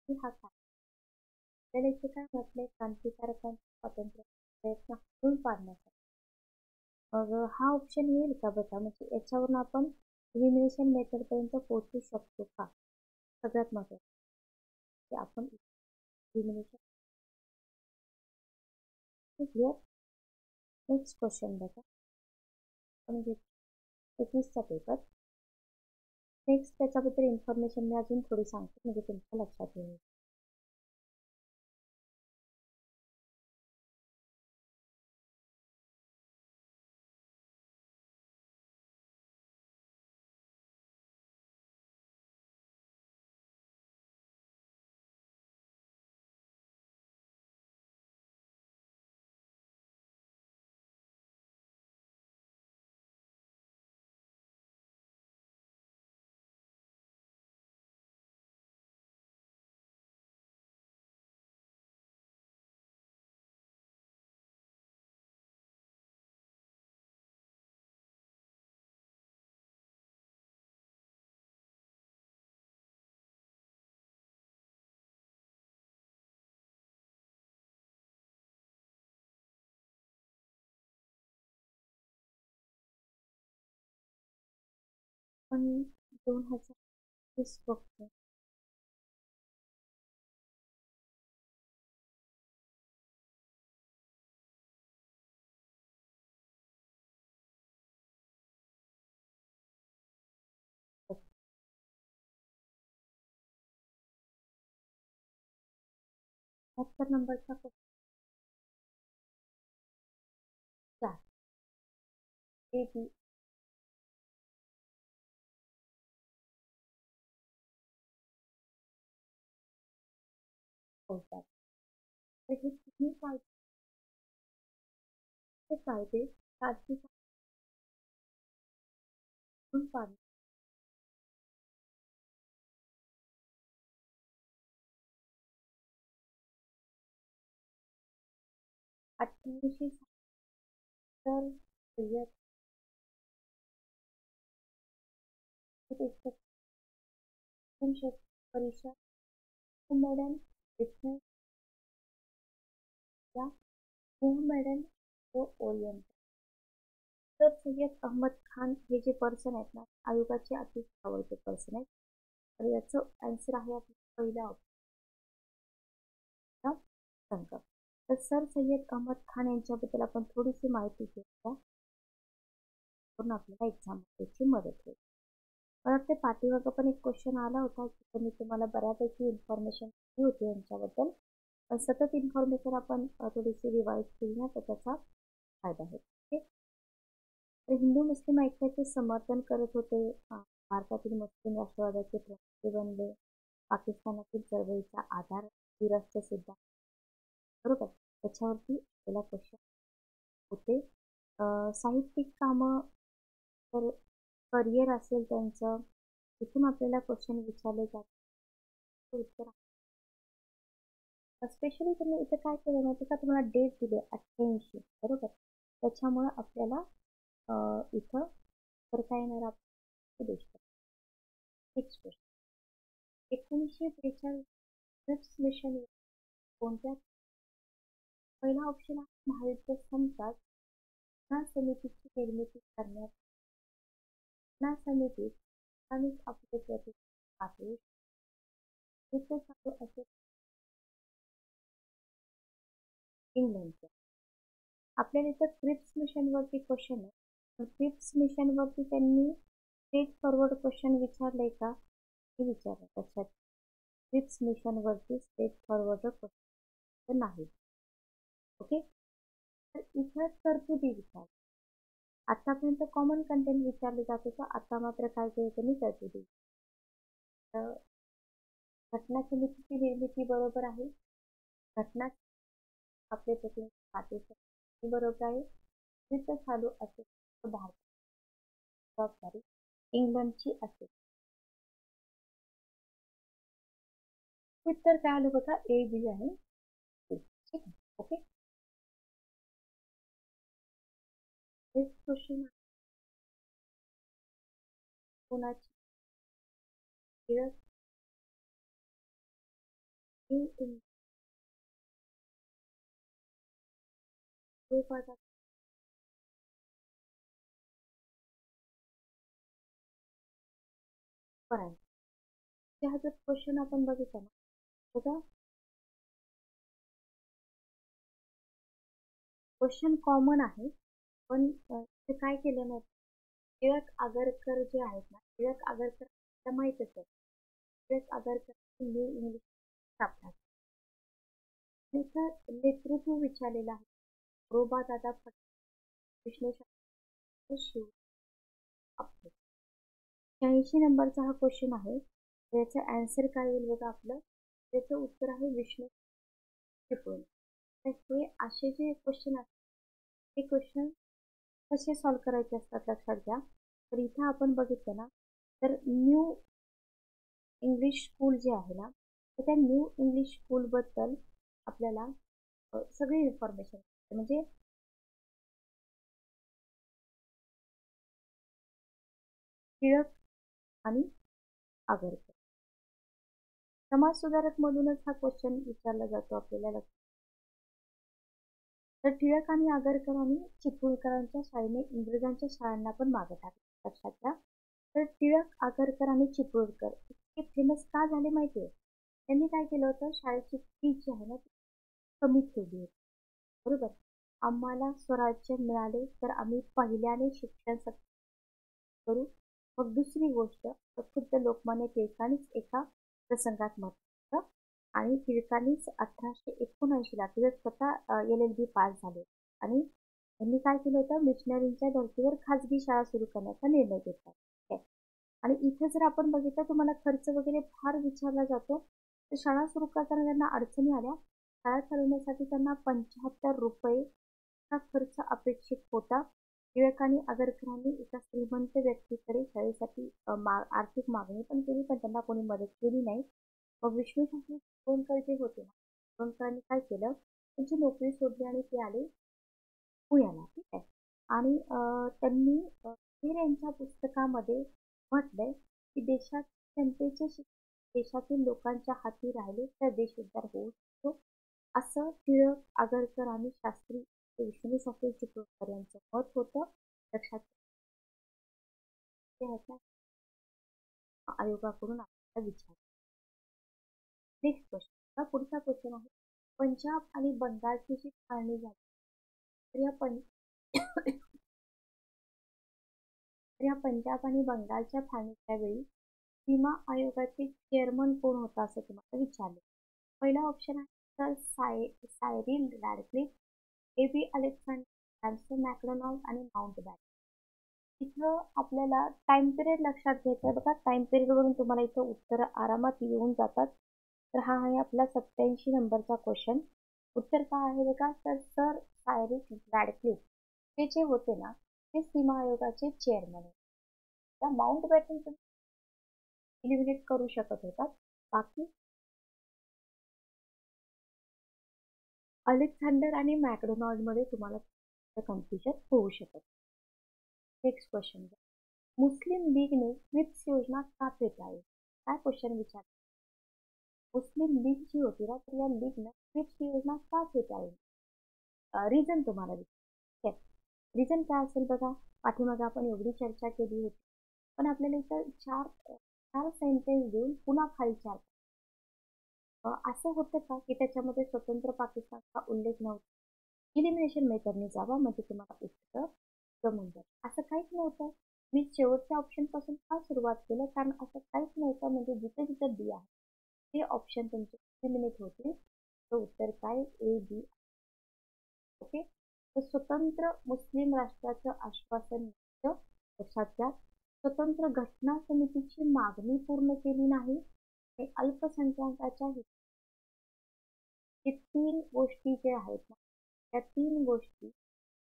हा कायदा आपल्याला इथे काय म्हटलंय, क्रांतिकारकांचे स्वातंत्र्य प्रयत्न हातून पाडण्यासाठी. मग हा ऑप्शन येईल का बघा, म्हणजे याच्यावरून आपण इलिमिनेशन मेथड पर्यंत पोहोचू शकतो का? सगळ्यात महत्त्वाचं आपण इलिमिनेशन. क्लिअर. नेक्स्ट क्वेश्चन बघा, म्हणजे 21चा पेपर. नेक्स्ट त्याच्याबद्दल इन्फॉर्मेशन मी अजून थोडी सांगते, म्हणजे तुमच्या लक्षात येईल. पण 2020 बघतो. नंबरचा क्वेश्चन ए बी होतात. तर हे तिन्ही कायदे खाजगी पाडले. 1800 तर सय्यद परिषद मॅडम विष्णू या मॅडम व ओरिएंट. तर सय्यद अहमद खान हे जे पर्सन आहेत ना, आयोगाचे अतिशय आवडते पर्सन आहेत. तर याचं आन्सर आहे आपलं पहिला ऑप्शन संघ. तर सर सय्यद अहमद खान यांच्याबद्दल आपण थोडीशी माहिती घेऊया, पण आपल्याला एक्झाम त्याची मदत होईल. मला वाटते पाठीमागं पण एक क्वेश्चन आला होता, की मी तुम्हाला बऱ्यापैकी इन्फॉर्मेशन दिली होती यांच्याबद्दल. सतत इन्फॉर्मेशन आपण थोडीशी रिवाईज केली ना, तर त्याचा फायदा होतो. ओके. तर हिंदू मुस्लिम ऐक्याचे समर्थन करत होते. भारतातील मुस्लिम राष्ट्रवादाचे प्रमुख बनले. पाकिस्तानातील चळवळीचा आधार विरस्त सिद्धांत, बरोबर, त्याच्यावरती आपल्याला क्वेश्चन होते. साहित्यिक कामं, तर करिअर असेल त्यांचं, तिथून आपल्याला क्वेश्चन विचारले जातात. उत्तर स्पेशली तुम्ही इथे काय केलं माहिती का, तुम्हाला डेट दिले 88, बरोबर. त्याच्यामुळे आपल्याला इथं तर काय येणार आपण नेक्स्ट क्वेश्चन. 1943 क्रिप्स मिशन कोणत्या? पहिला ऑप्शन आहे महायुद्ध संपतात ना समितीची निर्मिती करण्यात, ना समितीत आणि आपले प्रति पाठवू युद्ध चालू असेल इंग्लंडच्या. आपल्याला इथं क्रिप्स मिशनवरती क्वेश्चन आहे. क्रिप्स मिशनवरती त्यांनी स्ट्रेट फॉरवर्ड क्वेश्चन विचारले का, हे विचारलं लक्षात. क्रिप्स मिशनवरती स्ट्रेट फॉरवर्ड क्वेश्चन नाही. ओके. तर इथं तरतुदी विचार, आतापर्यंत कॉमन कंटेंट विचारले जात होतं, आता मात्र काय केलं त्यांनी तरतुदी. घटना समितीची निर्मिती बरोबर आहे. घटना आपले प्रतिनिधी पाठवू बरोबर आहे. युद्ध चालू असेल भारत जबाबदारी इंग्लंडची असेल. उत्तर काय आलं बघा, ए बी आहे. ठीक आहे. ओके. नेक्स्ट क्वेश्चन, कोणाची हा जर क्वेश्चन आपण बघितला ना, बघा क्वेश्चन कॉमन आहे, पण ते काय केलं ना, टिळक आगरकर जे आहेत ना, टिळक आगरकर माहितच आहे. टिळक आगरकर न्यू इंग्लिश स्थापना, त्याचं नेतृत्व विचारलेलं आहे. रोबा दादा विश्लेषण शिव. 86 नंबरचा हा क्वेश्चन आहे. याचं आन्सर काय येईल बघा आपलं. त्याचं उत्तर आहे विष्णू चिपळूण. तर हे असे जे क्वेश्चन असतात, हे क्वेश्चन कसे सॉल्व्ह करायचे असतात लक्षात घ्या. तर इथं आपण बघितलं ना, तर न्यू इंग्लिश स्कूल जे आहे ना, तर त्या न्यू इंग्लिश स्कूलबद्दल आपल्याला सगळी इन्फॉर्मेशन, म्हणजे टिळक आणि आगरकर. समाजसुधारक मधूनच हा क्वेश्चन विचारला जातो आपल्याला. तर टिळक आणि आगरकर आणि चिपळूणकरांच्या शाळेने इंग्रजांच्या शाळांना पण मागे टाकलं लक्षात घ्या. तर टिळक, आगरकर आणि चिपळूणकर इतके फेमस का झाले माहितीये? त्यांनी काय केलं होतं, शाळेची फी जी आहे ना ती कमी ठेवली होती. बरोबर. आम्हाला स्वराज्य मिळाले तर आम्ही पहिल्याने शिक्षण करू. मग दुसरी गोष्ट, तर खुद्द लोकमान्य टिळकांनीच एका प्रसंगात म्हटलं आणि टिळकांनीच 1879ला टिळक स्वतः LLB पास झाले आणि त्यांनी काय केलं होतं, मिशनरींच्या धर्तीवर खाजगी शाळा सुरू करण्याचा निर्णय घेतला. ठीक आहे. आणि इथे जर आपण बघितलं तुम्हाला खर्च वगैरे फार विचारला जातो. तर शाळा सुरू करताना त्यांना अडचणी आल्या. शाळा चालवण्यासाठी त्यांना ₹75 हा खर्च अपेक्षित होता. टिळक आणि आगरकरांनी एका श्रीमंत व्यक्तीकडे शाळेसाठी आर्थिक मागणी पण केली, पण त्यांना कोणी मदत केली नाही. मग विष्णूशास्त्री चिपळूणकर जे होते ना, चिपळूणकरांनी काय केलं, त्यांची नोकरी सोडली आणि ते आले पुण्याला. ठीक आहे. आणि त्यांनी हीर यांच्या पुस्तकामध्ये म्हटलंय, की देशात जनतेचे देशातील लोकांच्या हाती राहिले तर देश उद्धार होऊ शकतो. असं टिळक, आगरकर आणि शास्त्री विष्णू शास्त्री चिपळूणकर यांचं मत होतं. लक्षात घ्यायचं आयोगाकडून आपल्याला विचार. नेक्स्ट क्वेश्चन, पुढचा क्वेश्चन आहे, पंजाब आणि बंगालची जी फाळणी झाली, तर या तर या पंजाब आणि बंगालच्या फाळणीच्या वेळी सीमा आयोगाचे चेअरमन कोण होता असं तुम्हाला विचारलं. पहिला ऑप्शन आहे sir Cyril Radcliffe, A.B. Alexander, Johnson MacDonald आणि माउंटबॅटन. इथं आपल्याला टाइम पिरियड लक्षात घ्यायचा आहे बघा. टाइम पिरियड वरून तुम्हाला इथं उत्तर आरामात येऊन जातात. तर हा आहे आपला 87 नंबरचा क्वेश्चन. उत्तर काय आहे बघा, तर सर सायरिल रॅडक्लिफ हे जे होते ना, ते सीमा आयोगाचे चेअरमन होते. त्या माउंटबॅटन इलिमिनेट करू शकत होतात. बाकी अलेक्झांडर आणि मॅकडोनाल्ड मध्ये तुम्हाला कन्फ्युजन होऊ शकत. नेक्स्ट क्वेश्चन, मुस्लिम लीगने क्रिप्स योजना का फेटाळली? काय क्वेश्चन विचार. मुस्लिम लीग जी होती ना, तर या लीगनं क्रिप्स योजना का फेटाळली? रिझन तुम्हाला विचार. रिझन काय असेल बघा, पाठीमागे आपण एवढी चर्चा केली होती, पण आपल्याला इथं चार चार सेंटेन्स देऊन पुन्हा खाली चार. असं होतं का की त्याच्यामध्ये स्वतंत्र पाकिस्तानचा उल्लेख नव्हता? इलिमिनेशन मेथडने जावा म्हणजे तुम्हाला उत्तर जमून जाईल. असं काहीच नव्हतं. मी शेवटच्या ऑप्शन पासून का सुरुवात केलं, कारण असं काहीच नव्हतं, म्हणजे जिथे जिथे बी आहे ते ऑप्शन तुमचे इलिमिनेट होतील. तर उत्तर काय, A, B. ओके. तर स्वतंत्र मुस्लिम राष्ट्राचं आश्वासन नव्हतं. लक्षात घ्या. स्वतंत्र घटना समितीची मागणी पूर्ण केली नाही आणि अल्पसंख्याकाच्या हे तीन गोष्टी जे आहेत ना, त्या तीन गोष्टी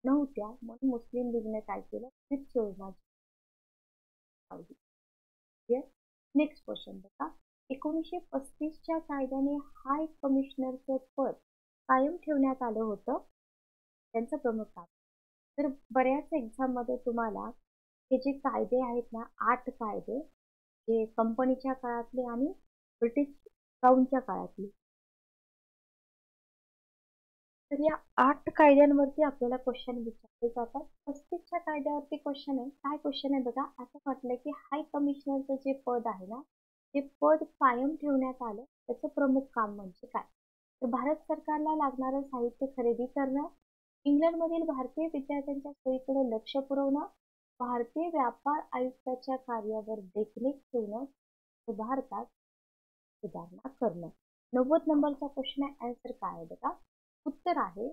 नव्हत्या, म्हणून मुस्लिम लीगने काय केलं, क्रिप्स योजना लावली. नेक्स्ट क्वेश्चन बघा, 1935च्या कायद्याने हाय कमिशनरचं पद कायम ठेवण्यात आलं होतं. त्यांचं प्रमुख काम. तर बऱ्याच एक्झाम मध्ये तुम्हाला हे जे कायदे आहेत ना, 8 कायदे, जे कंपनीच्या काळातले आणि ब्रिटिश क्राऊनच्या काळातले, तर या 8 कायद्यांवरती आपल्याला क्वेश्चन विचारले जातात. 35च्या कायद्यावरती क्वेश्चन आहे. काय क्वेश्चन आहे बघा, असं म्हटलंय की हाय कमिशनरचं जे पद आहे ना, ते पद कायम ठेवण्यात आलं. त्याचं प्रमुख काम म्हणजे काय? तर भारत सरकारला लागणारं साहित्य खरेदी करणं, इंग्लंडमधील भारतीय विद्यार्थ्यांच्या सोयीकडे लक्ष पुरवणं, भारतीय व्यापार आयुक्ताच्या कार्यावर देखरेख ठेवणं, भारतात सुधारणा करणं. 90 नंबरचा क्वेश्चन आहे. आन्सर काय आहे बघा. उत्तर आहे,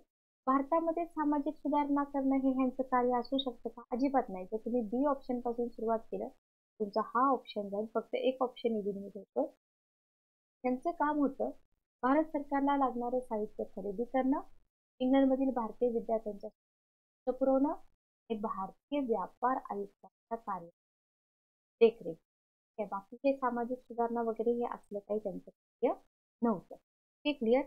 भारतामध्ये सामाजिक सुधारणा करणं हे ह्यांचं कार्य असू शकतं का? अजिबात नाही. जर तुम्ही बी ऑप्शन पासून सुरुवात केलं, तुमचा हा ऑप्शन जाईल, फक्त एक ऑप्शन इलिमिनेट होतं. त्यांचं काम होतं भारत सरकारला लागणारं साहित्य खरेदी करणं, इंग्लंडमधील भारतीय विद्यार्थ्यांच्या लक्ष पुरवणं, एक भारतीय व्यापार आयुक्ताच्या कार्य देखरेख. बाकीचे सामाजिक सुधारणा वगैरे हे असलं काही त्यांचं कार्य नव्हतं. हे क्लिअर.